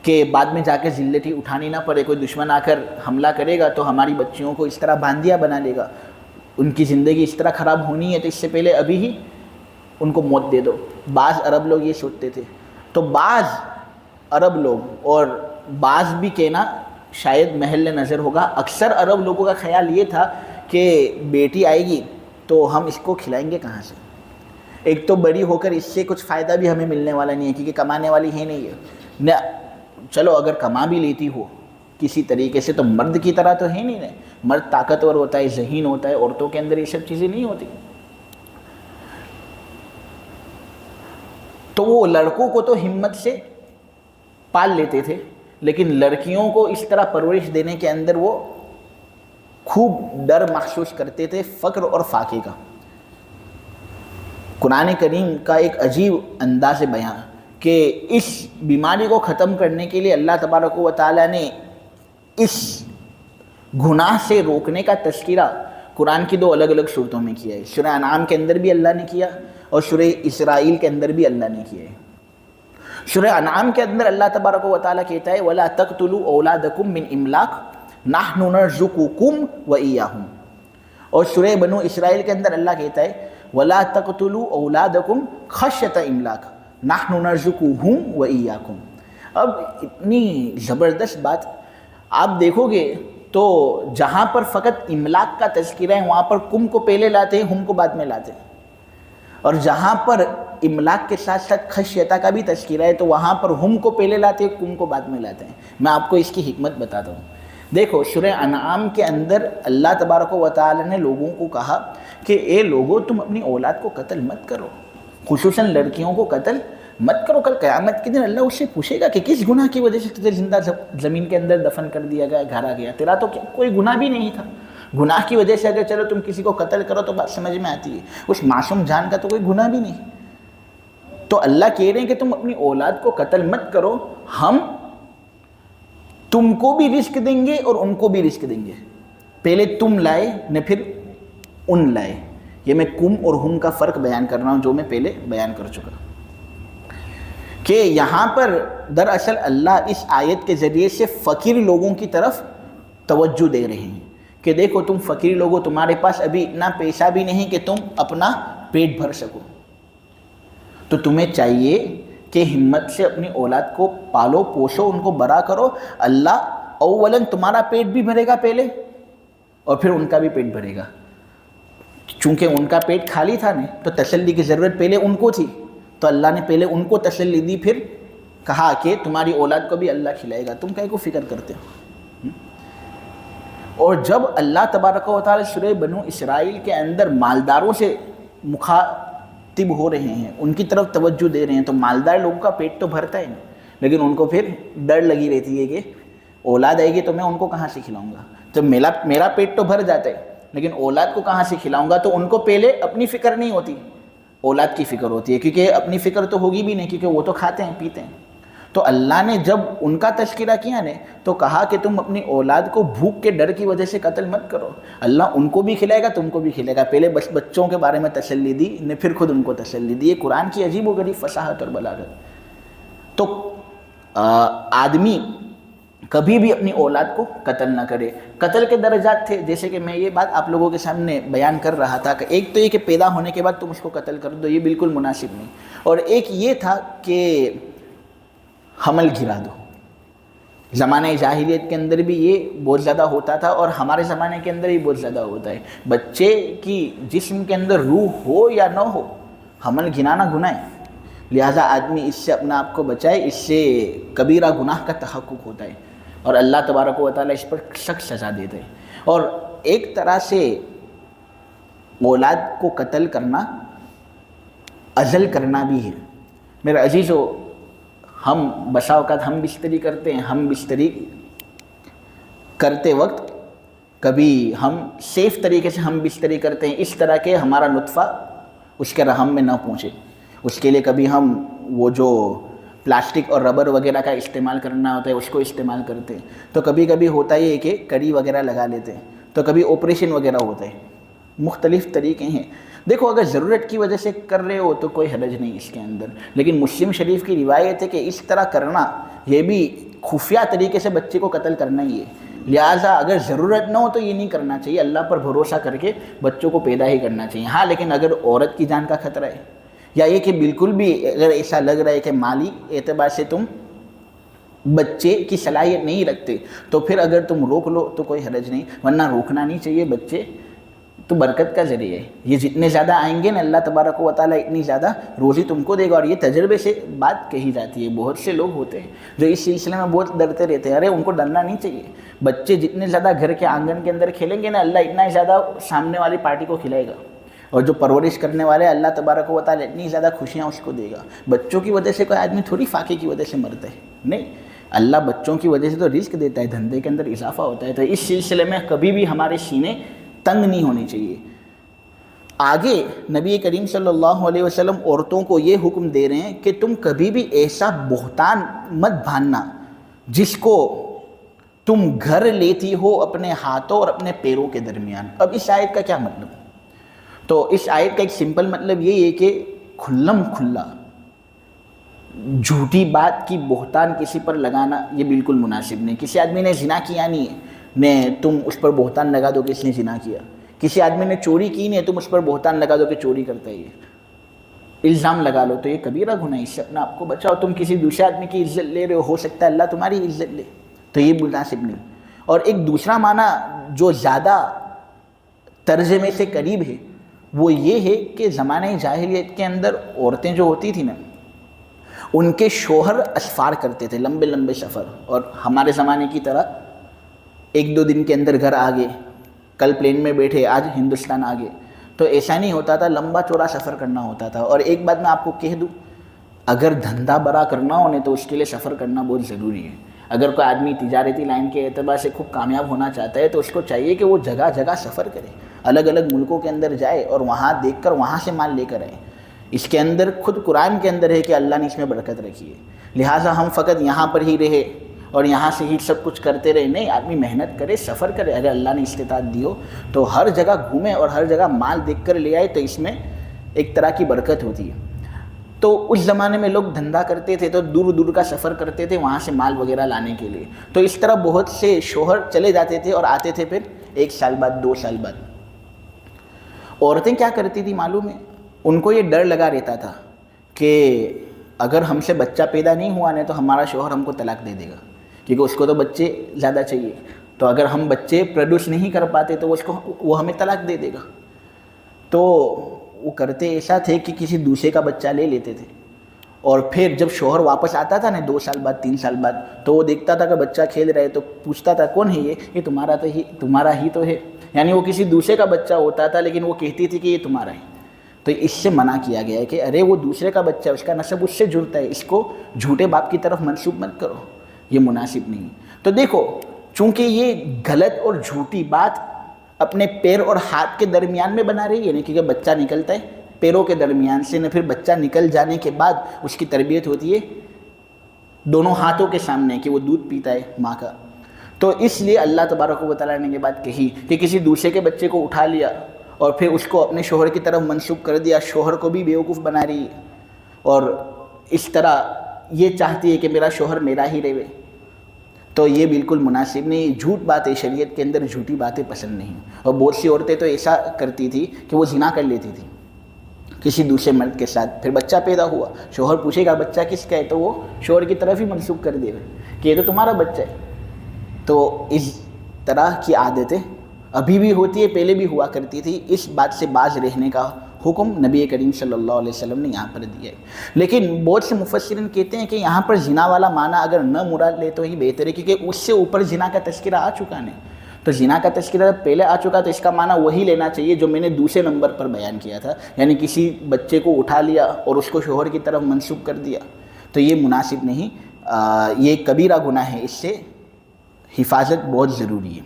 کہ بعد میں جا کے ذلت ہی اٹھانی نہ پڑے. کوئی دشمن آ کر حملہ کرے گا تو ہماری بچیوں کو اس طرح باندھیا بنا لے گا، ان کی زندگی اس طرح خراب ہونی ہے تو اس سے پہلے ابھی ہی ان کو موت دے دو. بعض عرب لوگ یہ سوچتے تھے. تو بعض عرب لوگ، اور بعض بھی کہنا شاید محل نظر ہوگا، اکثر عرب لوگوں کا خیال یہ تھا کہ بیٹی آئے گی تو ہم اس کو کھلائیں گے کہاں سے؟ ایک تو بڑی ہو کر اس سے کچھ فائدہ بھی ہمیں ملنے والا نہیں ہے کیونکہ کمانے والی ہے نہیں ہے. چلو اگر کما بھی لیتی ہو کسی طریقے سے تو مرد کی طرح تو ہے نہیں ہے. مرد طاقتور ہوتا ہے، ذہین ہوتا ہے، عورتوں کے اندر یہ سب چیزیں نہیں ہوتی. تو وہ لڑکوں کو تو ہمت سے پال لیتے تھے، لیکن لڑکیوں کو اس طرح پرورش دینے کے اندر وہ خوب ڈر محسوس کرتے تھے، فقر اور فاقے کا. قرآن کریم کا ایک عجیب انداز بیان کہ اس بیماری کو ختم کرنے کے لیے اللہ تبارک و تعالیٰ نے اس گناہ سے روکنے کا تذکرہ قرآن کی دو الگ الگ صورتوں میں کیا ہے. سورہ انعام کے اندر بھی اللہ نے کیا اور سورہ اسرائیل کے اندر بھی اللہ نے کیا ہے. سورہ انعام کے اندر اللہ تبارک و تعالیٰ کہتا ہے وَلَا تَقْتُلُوا أَوْلَادَكُم مِّنْ إِمْلَاقٍ نَحْنُ نَرْزُقُكُمْ وَإِيَّاهُمْ. اور سورہ بنو اسرائیل کے اندر اللہ کہتا ہے وَلَا تَقْتُلُوا أَوْلَادَكُمْ خَشْيَةَ إِمْلَاقٍ نَحْنُ نَرْزُقُهُمْ وَإِيَّاكُمْ. اب اتنی زبردست بات آپ دیکھو گے تو جہاں پر فقط املاک کا تذکرہ ہے وہاں پر کم کو پہلے لاتے ہیں، ہم کو بعد میں لاتے ہیں. اور جہاں پر املاک کے ساتھ ساتھ خشیتا کا بھی تذکرہ ہے تو وہاں پر ہم کو پہلے لاتے ہیں، کم کو بعد میں لاتے ہیں. میں آپ کو اس کی حکمت بتاتا ہوں. دیکھو سورہ انعام کے اندر اللہ تبارک و تعالی نے لوگوں کو کہا کہ اے لوگوں تم اپنی اولاد کو قتل مت کرو، خصوصاً لڑکیوں کو قتل مت کرو. کل قیامت کے دن اللہ اس سے پوچھے گا کہ کس گناہ کی وجہ سے تجھے زندہ زمین کے اندر دفن کر دیا گیا، گھاڑا گیا؟ تیرا تو کوئی گناہ بھی نہیں تھا. گناہ کی وجہ سے اگر چلو تم کسی کو قتل کرو تو بات سمجھ میں آتی ہے، اس معصوم جان کا تو کوئی گناہ بھی نہیں. تو اللہ کہہ رہے ہیں کہ تم اپنی اولاد کو قتل مت کرو، ہم تم کو بھی رزق دیں گے اور ان کو بھی رزق دیں گے. پہلے تم لائے نہ پھر ان لائے. یہ میں کم اور ہم کا فرق بیان کر رہا ہوں جو میں پہلے بیان کر چکا کہ یہاں پر دراصل اللہ اس آیت کے ذریعے سے فقیر لوگوں کی طرف توجہ دے رہے ہیں کہ دیکھو تم فقیر لوگوں، تمہارے پاس ابھی اتنا پیسہ بھی نہیں کہ تم اپنا پیٹ بھر سکو، تو تمہیں چاہیے کہ ہمت سے اپنی اولاد کو پالو پوشو، ان کو بڑا کرو. اللہ اولاً تمہارا پیٹ بھی بھرے گا پہلے اور پھر ان کا بھی پیٹ بھرے گا. چونکہ ان کا پیٹ خالی تھا نا تو تسلی کی ضرورت پہلے ان کو تھی، تو اللہ نے پہلے ان کو تسلی دی، پھر کہا کہ تمہاری اولاد کو بھی اللہ کھلائے گا، تم کہیں کو فکر کرتے ہو. اور جب اللہ تبارک و تعالی سورہ بنو اسرائیل کے اندر مالداروں سے مخاطب ہو رہے ہیں، ان کی طرف توجہ دے رہے ہیں، تو مالدار لوگوں کا پیٹ تو بھرتا ہے لیکن ان کو پھر ڈر لگی رہتی ہے کہ اولاد آئے گی تو میں ان کو کہاں سے کھلاؤں گا. تو میرا پیٹ تو بھر جاتا ہے لیکن اولاد کو کہاں سے کھلاؤں گا. تو ان کو پہلے اپنی فکر نہیں ہوتی، اولاد کی فکر ہوتی ہے، کیونکہ اپنی فکر تو ہوگی بھی نہیں کیونکہ وہ تو کھاتے ہیں پیتے ہیں. تو اللہ نے جب ان کا تذکرہ کیا نے تو کہا کہ تم اپنی اولاد کو بھوک کے ڈر کی وجہ سے قتل مت کرو، اللہ ان کو بھی کھلائے گا تم کو بھی کھلائے گا. پہلے بس بچوں کے بارے میں تسلی دی نے پھر خود ان کو تسلی دی. یہ قرآن کی عجیب و غریب فصاحت اور بلاغت. تو آدمی کبھی بھی اپنی اولاد کو قتل نہ کرے. قتل کے درجات تھے، جیسے کہ میں یہ بات آپ لوگوں کے سامنے بیان کر رہا تھا کہ ایک تو یہ کہ پیدا ہونے کے بعد تم اس کو قتل کر دو، یہ بالکل مناسب نہیں. اور ایک یہ تھا کہ حمل گرا دو. زمانہ جاہلیت کے اندر بھی یہ بہت زیادہ ہوتا تھا اور ہمارے زمانے کے اندر بھی بہت زیادہ ہوتا ہے. بچے کی جسم کے اندر روح ہو یا نہ ہو، حمل گرانا گناہ ہے. لہٰذا آدمی اس سے اپنا آپ کو بچائے، اس سے کبیرہ گناہ کا تحقق ہوتا ہے اور اللہ تبارک و تعالیٰ اس پر سخت سزا دیتے ہیں. اور ایک طرح سے اولاد کو قتل کرنا ازل کرنا بھی ہے. میرے عزیزو، ہم بسا اوقات ہم بستری کرتے ہیں، ہم بستری کرتے وقت کبھی ہم سیف طریقے سے ہم بستری کرتے ہیں اس طرح کہ ہمارا نطفہ اس کے رحم میں نہ پہنچے. اس کے لیے کبھی ہم وہ جو پلاسٹک اور ربر وغیرہ کا استعمال کرنا ہوتا ہے اس کو استعمال کرتے ہیں. تو کبھی کبھی ہوتا یہ ہے کہ کڑی وغیرہ لگا لیتے ہیں, تو کبھی آپریشن وغیرہ ہوتا ہے. مختلف طریقے ہیں. دیکھو اگر ضرورت کی وجہ سے کر رہے ہو تو کوئی حرج نہیں اس کے اندر, لیکن مسلم شریف کی روایت ہے کہ اس طرح کرنا یہ بھی خفیہ طریقے سے بچے کو قتل کرنا ہی ہے. لہٰذا اگر ضرورت نہ ہو تو یہ نہیں کرنا چاہیے, اللہ پر بھروسہ کر کے بچوں کو پیدا ہی کرنا چاہیے. ہاں لیکن اگر عورت کی جان کا خطرہ ہے یا یہ کہ بالکل بھی اگر ایسا لگ رہا ہے کہ مالی اعتبار سے تم بچے کی صلاحیت نہیں رکھتے تو پھر اگر تم روک لو تو کوئی حرج نہیں, ورنہ روکنا نہیں چاہیے. بچے تو برکت کا ذریعہ ہے, یہ جتنے زیادہ آئیں گے نا اللہ تبارک و تعالیٰ اتنی زیادہ روزی تم کو دے گا. اور یہ تجربے سے بات کہی جاتی ہے. بہت سے لوگ ہوتے ہیں جو اس سلسلے میں بہت ڈرتے رہتے ہیں. ارے ان کو ڈرنا نہیں چاہیے. بچے جتنے زیادہ گھر کے آنگن کے اندر کھیلیں گے نا اللہ اتنا ہی زیادہ سامنے والی پارٹی کو کھلائے گا. اور جو پرورش کرنے والے اللہ تبارک و تعالیٰ اتنی زیادہ خوشیاں اس کو دے گا. بچوں کی وجہ سے کوئی آدمی تھوڑی فاقے کی وجہ سے مرتا ہے, نہیں. اللہ بچوں کی وجہ سے تو رزق دیتا ہے, دھندے کے اندر اضافہ ہوتا ہے. تو اس سلسلے میں کبھی بھی ہمارے سینے تنگ نہیں ہونے چاہیے. آگے نبی کریم صلی اللہ علیہ وسلم عورتوں کو یہ حکم دے رہے ہیں کہ تم کبھی بھی ایسا بہتان مت باندھنا جس کو تم گھر لیتی ہو اپنے ہاتھوں اور اپنے پیروں کے درمیان. اب اس آیت کا کیا مطلب؟ تو اس آیت کا ایک سمپل مطلب یہ ہے کہ کھلم کھلا جھوٹی بات کی بہتان کسی پر لگانا یہ بالکل مناسب نہیں. کسی آدمی نے زنا کیا نہیں ہے تم اس پر بہتان لگا دو کہ اس نے زنا کیا. کسی آدمی نے چوری کی نہیں ہے تم اس پر بہتان لگا دو کہ چوری کرتا ہے. یہ الزام لگا لو تو یہ کبیرہ گناہ ہے. اس سے اپنا آپ کو بچاؤ. تم کسی دوسرے آدمی کی عزت لے رہے ہو سکتا ہے اللہ تمہاری عزت لے, تو یہ مناسب نہیں. اور ایک دوسرا معنی جو زیادہ ترجمے سے قریب ہے وہ یہ ہے کہ زمانہ جاہلیت کے اندر عورتیں جو ہوتی تھیں نا ان کے شوہر اسفار کرتے تھے, لمبے لمبے سفر. اور ہمارے زمانے کی طرح ایک دو دن کے اندر گھر آ گئے, کل پلین میں بیٹھے آج ہندوستان آ گئے. تو ایسا نہیں ہوتا تھا, لمبا چوڑا سفر کرنا ہوتا تھا. اور ایک بات میں آپ کو کہہ دوں, اگر دھندا برا کرنا ہونے تو اس کے لیے سفر کرنا بہت ضروری ہے. اگر کوئی آدمی تجارتی لائن کے اعتبار سے خوب کامیاب ہونا چاہتا ہے تو اس کو چاہیے کہ وہ جگہ جگہ سفر کرے, الگ الگ ملکوں کے اندر جائے اور وہاں دیکھ کر وہاں سے مال لے کر آئے. اس کے اندر خود قرآن کے اندر ہے کہ اللہ نے اس میں برکت رکھی ہے. لہٰذا ہم فقط یہاں پر ہی رہے اور یہاں سے ہی سب کچھ کرتے رہے نہیں. آدمی محنت کرے, سفر کرے. اگر اللہ نے استطاعت دی ہو تو ہر جگہ گھومے اور ہر جگہ مال دیکھ کر لے آئے, تو اس میں ایک طرح کی برکت ہوتی ہے. تو اس زمانے میں لوگ دھندا کرتے تھے تو دور دور کا سفر کرتے تھے وہاں سے مال وغیرہ لانے کے لیے. تو اس طرح بہت سے شوہر چلے جاتے تھے اور آتے تھے پھر 1 سال بعد 2 سال بعد. عورتیں کیا کرتی تھی معلوم ہے, ان کو یہ ڈر لگا رہتا تھا کہ اگر ہم سے بچہ پیدا نہیں ہوا نا تو ہمارا شوہر ہم کو طلاق دے دے گا, کیونکہ اس کو تو بچے زیادہ چاہیے. تو اگر ہم بچے پروڈیوس نہیں کر پاتے تو وہ ہمیں طلاق دے دے گا. تو وہ کرتے ایسا تھے کہ کسی دوسرے کا بچہ لے لیتے تھے, اور پھر جب شوہر واپس آتا تھا نا 2 سال بعد 3 سال بعد, تو وہ دیکھتا تھا کہ بچہ کھیل رہے تو پوچھتا تھا کون ہے یہ تمہارا ہی تو ہے. یعنی وہ کسی دوسرے کا بچہ ہوتا تھا لیکن وہ کہتی تھی کہ یہ تمہارا ہے. تو اس سے منع کیا گیا ہے کہ ارے وہ دوسرے کا بچہ ہے, اس کا نسب اس سے جڑتا ہے, اس کو جھوٹے باپ کی طرف منسوب مت کرو, یہ مناسب نہیں. تو دیکھو چونکہ یہ غلط اور جھوٹی بات اپنے پیر اور ہاتھ کے درمیان میں بنا رہی ہے نا, کیونکہ بچہ نکلتا ہے پیروں کے درمیان سے نہ, پھر بچہ نکل جانے کے بعد اس کی تربیت ہوتی ہے دونوں ہاتھوں کے سامنے کہ وہ دودھ پیتا ہے ماں کا. تو اس لیے اللہ تبارک و تعالیٰ نے یہ بات کہی کہ کسی دوسرے کے بچے کو اٹھا لیا اور پھر اس کو اپنے شوہر کی طرف منسوب کر دیا, شوہر کو بھی بیوقوف بنا رہی ہے اور اس طرح یہ چاہتی ہے کہ میرا شوہر میرا ہی رہے. تو یہ بالکل مناسب نہیں, جھوٹ بات ہے. شریعت کے اندر جھوٹی باتیں پسند نہیں. اور بہت سی عورتیں تو ایسا کرتی تھی کہ وہ زنا کر لیتی تھی کسی دوسرے مرد کے ساتھ, پھر بچہ پیدا ہوا, شوہر پوچھے گا بچہ کس کا ہے تو وہ شوہر کی طرف ہی منسوب کر دے کہ یہ تو تمہارا بچہ ہے. تو اس طرح کی عادتیں ابھی بھی ہوتی ہے, پہلے بھی ہوا کرتی تھی. اس بات سے باز رہنے کا حکم نبی کریم صلی اللہ علیہ وسلم نے یہاں پر دیا ہے. لیکن بہت سے مفسرین کہتے ہیں کہ یہاں پر زنا والا معنی اگر نہ مراد لے تو ہی بہتر ہے, کیونکہ اس سے اوپر زنا کا تذکرہ آ چکا نہیں. تو زنا کا تذکرہ پہلے آ چکا تو اس کا معنی وہی لینا چاہیے جو میں نے دوسرے نمبر پر بیان کیا تھا, یعنی کسی بچے کو اٹھا لیا اور اس کو شوہر کی طرف منسوب کر دیا. تو یہ مناسب نہیں, یہ کبیرہ گناہ ہے, اس سے حفاظت بہت ضروری ہے۔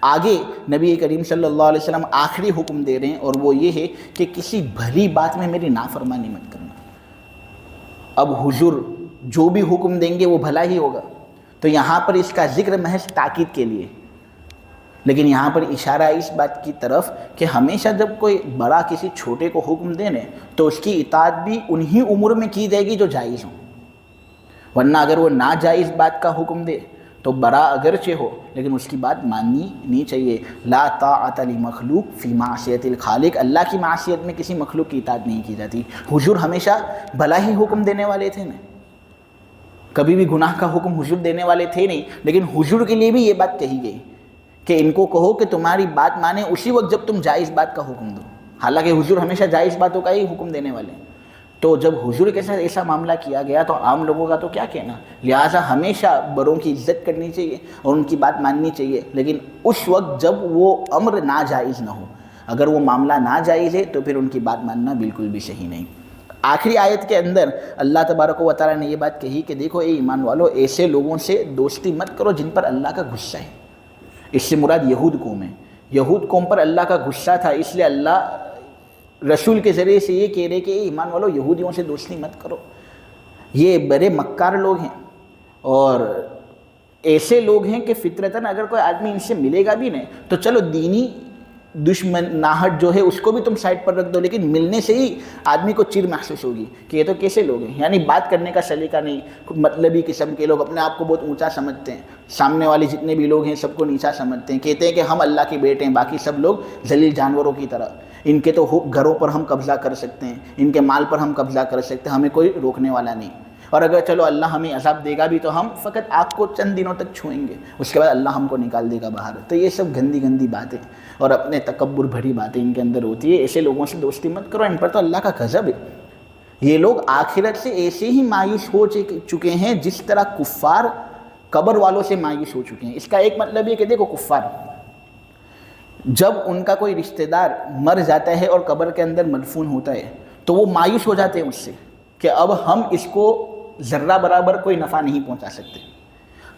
آگے نبی کریم صلی اللہ علیہ وسلم آخری حکم دے رہے ہیں، اور وہ یہ ہے کہ کسی بھلی بات میں میری نافرمانی مت کرنا۔ اب حضور جو بھی حکم دیں گے وہ بھلا ہی ہوگا، تو یہاں پر اس کا ذکر محض تاکید کے لیے، لیکن یہاں پر اشارہ ہے اس بات کی طرف کہ ہمیشہ جب کوئی بڑا کسی چھوٹے کو حکم دینے تو اس کی اطاعت بھی انہی امور میں کی جائے گی جو جائز ہوں، ورنہ اگر وہ ناجائز بات کا حکم دے تو بڑا اگرچہ ہو لیکن اس کی بات ماننی نہیں چاہیے۔ لا طاعۃ لمخلوق فی معصیت الخالق، اللہ کی معصیت میں کسی مخلوق کی اطاعت نہیں کی جاتی۔ حضور ہمیشہ بھلا ہی حکم دینے والے تھے نا، کبھی بھی گناہ کا حکم حضور دینے والے تھے نہیں، لیکن حضور کے لیے بھی یہ بات کہی گئی کہ ان کو کہو کہ تمہاری بات مانے اسی وقت جب تم جائز بات کا حکم دو، حالانکہ حضور ہمیشہ جائز باتوں کا ہی حکم دینے والے ہیں۔ تو جب حضور کے ساتھ ایسا معاملہ کیا گیا تو عام لوگوں کا تو کیا کہنا، لہٰذا ہمیشہ بڑوں کی عزت کرنی چاہیے اور ان کی بات ماننی چاہیے، لیکن اس وقت جب وہ امر ناجائز نہ ہو۔ اگر وہ معاملہ ناجائز ہے تو پھر ان کی بات ماننا بالکل بھی صحیح نہیں۔ آخری آیت کے اندر اللہ تبارک و تعالیٰ نے یہ بات کہی کہ دیکھو اے ایمان والو، ایسے لوگوں سے دوستی مت کرو جن پر اللہ کا غصہ ہے۔ اس سے مراد یہود قوم ہے، یہود قوم پر اللہ کا غصہ تھا، اس لیے اللہ رسول کے ذریعے سے یہ کہہ رہے کہ ایمان والو یہودیوں سے دوستی مت کرو، یہ بڑے مکار لوگ ہیں، اور ایسے لوگ ہیں کہ فطرتاً اگر کوئی آدمی ان سے ملے گا بھی نہیں تو چلو دینی دشمناہٹ جو ہے اس کو بھی تم سائڈ پر رکھ دو، لیکن ملنے سے ہی آدمی کو چیر محسوس ہوگی کہ یہ تو کیسے لوگ ہیں، یعنی بات کرنے کا سلیقہ نہیں، مطلبی قسم کے لوگ، اپنے آپ کو بہت اونچا سمجھتے ہیں، سامنے والے جتنے بھی لوگ ہیں سب کو نیچا سمجھتے ہیں، کہتے ہیں کہ ہم اللہ کے بیٹے ہیں، باقی سب لوگ ذلیل جانوروں کی طرح، ان کے تو گھروں پر ہم قبضہ کر سکتے ہیں، ان کے مال پر ہم قبضہ کر سکتے ہیں، ہمیں کوئی روکنے والا نہیں، اور اگر چلو اللہ ہمیں عذاب دے گا بھی تو ہم فقط آپ کو چند دنوں تک چھوئیں گے، اس کے بعد اللہ ہم کو نکال دے گا باہر۔ تو یہ سب گندی گندی باتیں اور اپنے تکبر بھری باتیں ان کے اندر ہوتی ہے۔ ایسے لوگوں سے دوستی مت کرو، ان پر تو اللہ کا غضب ہے۔ یہ لوگ آخرت سے ایسے ہی مایوس ہو چکے ہیں جس طرح کفار قبر والوں سے مایوس ہو چکے ہیں۔ اس کا ایک مطلب یہ کہ دیکھو کفار جب ان کا کوئی رشتہ دار مر جاتا ہے اور قبر کے اندر مدفون ہوتا ہے تو وہ مایوس ہو جاتے ہیں اس سے کہ اب ہم اس کو ذرہ برابر کوئی نفع نہیں پہنچا سکتے۔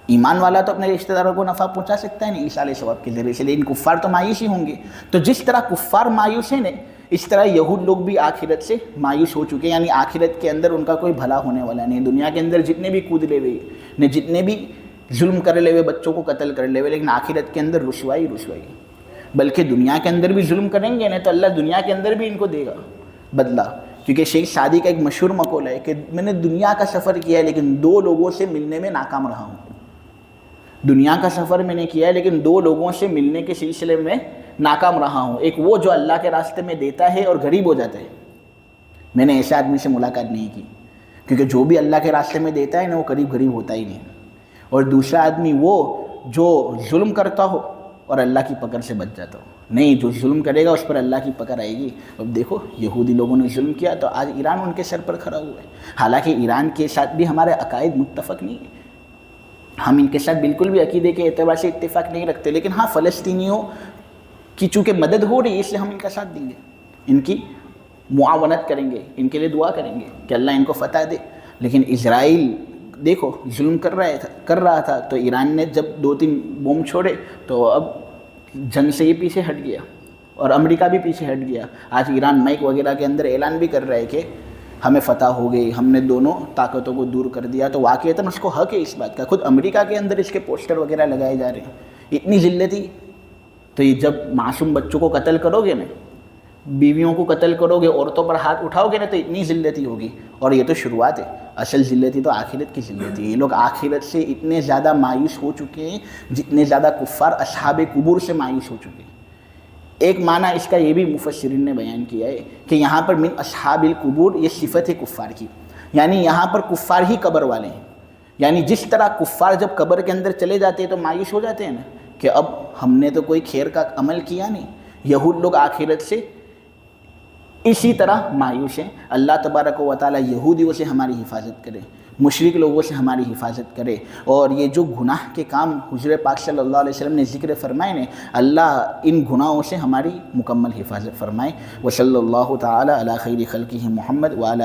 ایمان والا تو اپنے رشتہ داروں کو نفع پہنچا سکتا ہے نہیں ایصال ثواب کے ذریعے سے، لیکن کفار تو مایوس ہی ہوں گے۔ تو جس طرح کفار مایوس ہیں نا، اس طرح یہود لوگ بھی آخرت سے مایوس ہو چکے ہیں، یعنی آخرت کے اندر ان کا کوئی بھلا ہونے والا نہیں۔ دنیا کے اندر جتنے بھی کود لے ہوئے نے، جتنے بھی ظلم کر لے ہوئے، بچوں کو قتل کر لے ہوئے، لیکن آخرت کے اندر رسوائی رسوائی، بلکہ دنیا کے اندر بھی ظلم کریں گے نا تو اللہ دنیا کے اندر بھی ان کو دے گا بدلہ۔ کیونکہ شیخ سعدی کا ایک مشہور مقول ہے کہ میں نے دنیا کا سفر کیا ہے لیکن 2 لوگوں سے ملنے میں ناکام رہا ہوں۔ دنیا کا سفر میں نے کیا ہے لیکن 2 لوگوں سے ملنے کے سلسلے میں ناکام رہا ہوں۔ ایک وہ جو اللہ کے راستے میں دیتا ہے اور غریب ہو جاتا ہے، میں نے ایسے آدمی سے ملاقات نہیں کی، کیونکہ جو بھی اللہ کے راستے میں دیتا ہے نا وہ غریب ہوتا ہی نہیں۔ اور دوسرا آدمی وہ جو ظلم کرتا ہو اور اللہ کی پکڑ سے بچ جاتا ہو، نہیں جو ظلم کرے گا اس پر اللہ کی پکڑ آئے گی۔ اب دیکھو یہودی لوگوں نے ظلم کیا تو آج ایران ان کے سر پر کھڑا ہوا ہے، حالانکہ ایران کے ساتھ بھی ہمارے عقائد متفق نہیں ہیں، ہم ان کے ساتھ بالکل بھی عقیدے کے اعتبار سے اتفاق نہیں رکھتے، لیکن ہاں فلسطینیوں کی چونکہ مدد ہو رہی ہے اس لیے ہم ان کا ساتھ دیں گے، ان کی معاونت کریں گے، ان کے لیے دعا کریں گے کہ اللہ ان کو فتح دے۔ لیکن اسرائیل دیکھو ظلم کر رہا تھا تو ایران نے جب 2-3 بوم چھوڑے تو اب جنگ سے یہ پیچھے ہٹ گیا اور امریکہ بھی پیچھے ہٹ گیا۔ آج ایران مائک وغیرہ کے اندر اعلان بھی کر رہا ہے کہ ہمیں فتح ہو گئی، ہم نے دونوں طاقتوں کو دور کر دیا، تو واقعتاً اس کو حق ہے اس بات کا۔ خود امریکہ کے اندر اس کے پوسٹر وغیرہ لگائے جا رہے ہیں، اتنی ذلتی۔ تو یہ جب معصوم بچوں کو قتل کرو گے نا، بیویوں کو قتل کرو گے، عورتوں پر ہاتھ اٹھاؤ گے نا، تو اتنی ذلتی ہوگی، اور یہ تو شروعات ہے، اصل ذلتی تو آخرت کی ذلتی ہے۔ یہ لوگ آخرت سے اتنے زیادہ مایوس ہو چکے ہیں جتنے زیادہ کفار اصحاب قبور سے مایوس ہو چکے ہیں۔ ایک معنی اس کا یہ بھی مفسرین نے بیان کیا ہے کہ یہاں پر من اصحاب القبور یہ صفت ہے کفار کی، یعنی یہاں پر کفار ہی قبر والے ہیں، یعنی جس طرح کفار جب قبر کے اندر چلے جاتے ہیں تو مایوس ہو جاتے ہیں نا کہ اب ہم نے تو کوئی خیر کا عمل کیا نہیں، یہود لوگ آخرت سے اسی طرح مایوس ہیں۔ اللہ تبارک و تعالی یہودیوں سے ہماری حفاظت کرے، مشرک لوگوں سے ہماری حفاظت کرے، اور یہ جو گناہ کے کام حضور پاک صلی اللہ علیہ وسلم نے ذکر فرمائے نے، اللہ ان گناہوں سے ہماری مکمل حفاظت فرمائے۔ وصلی اللہ تعالی علی خیر خلقہ محمد وعلی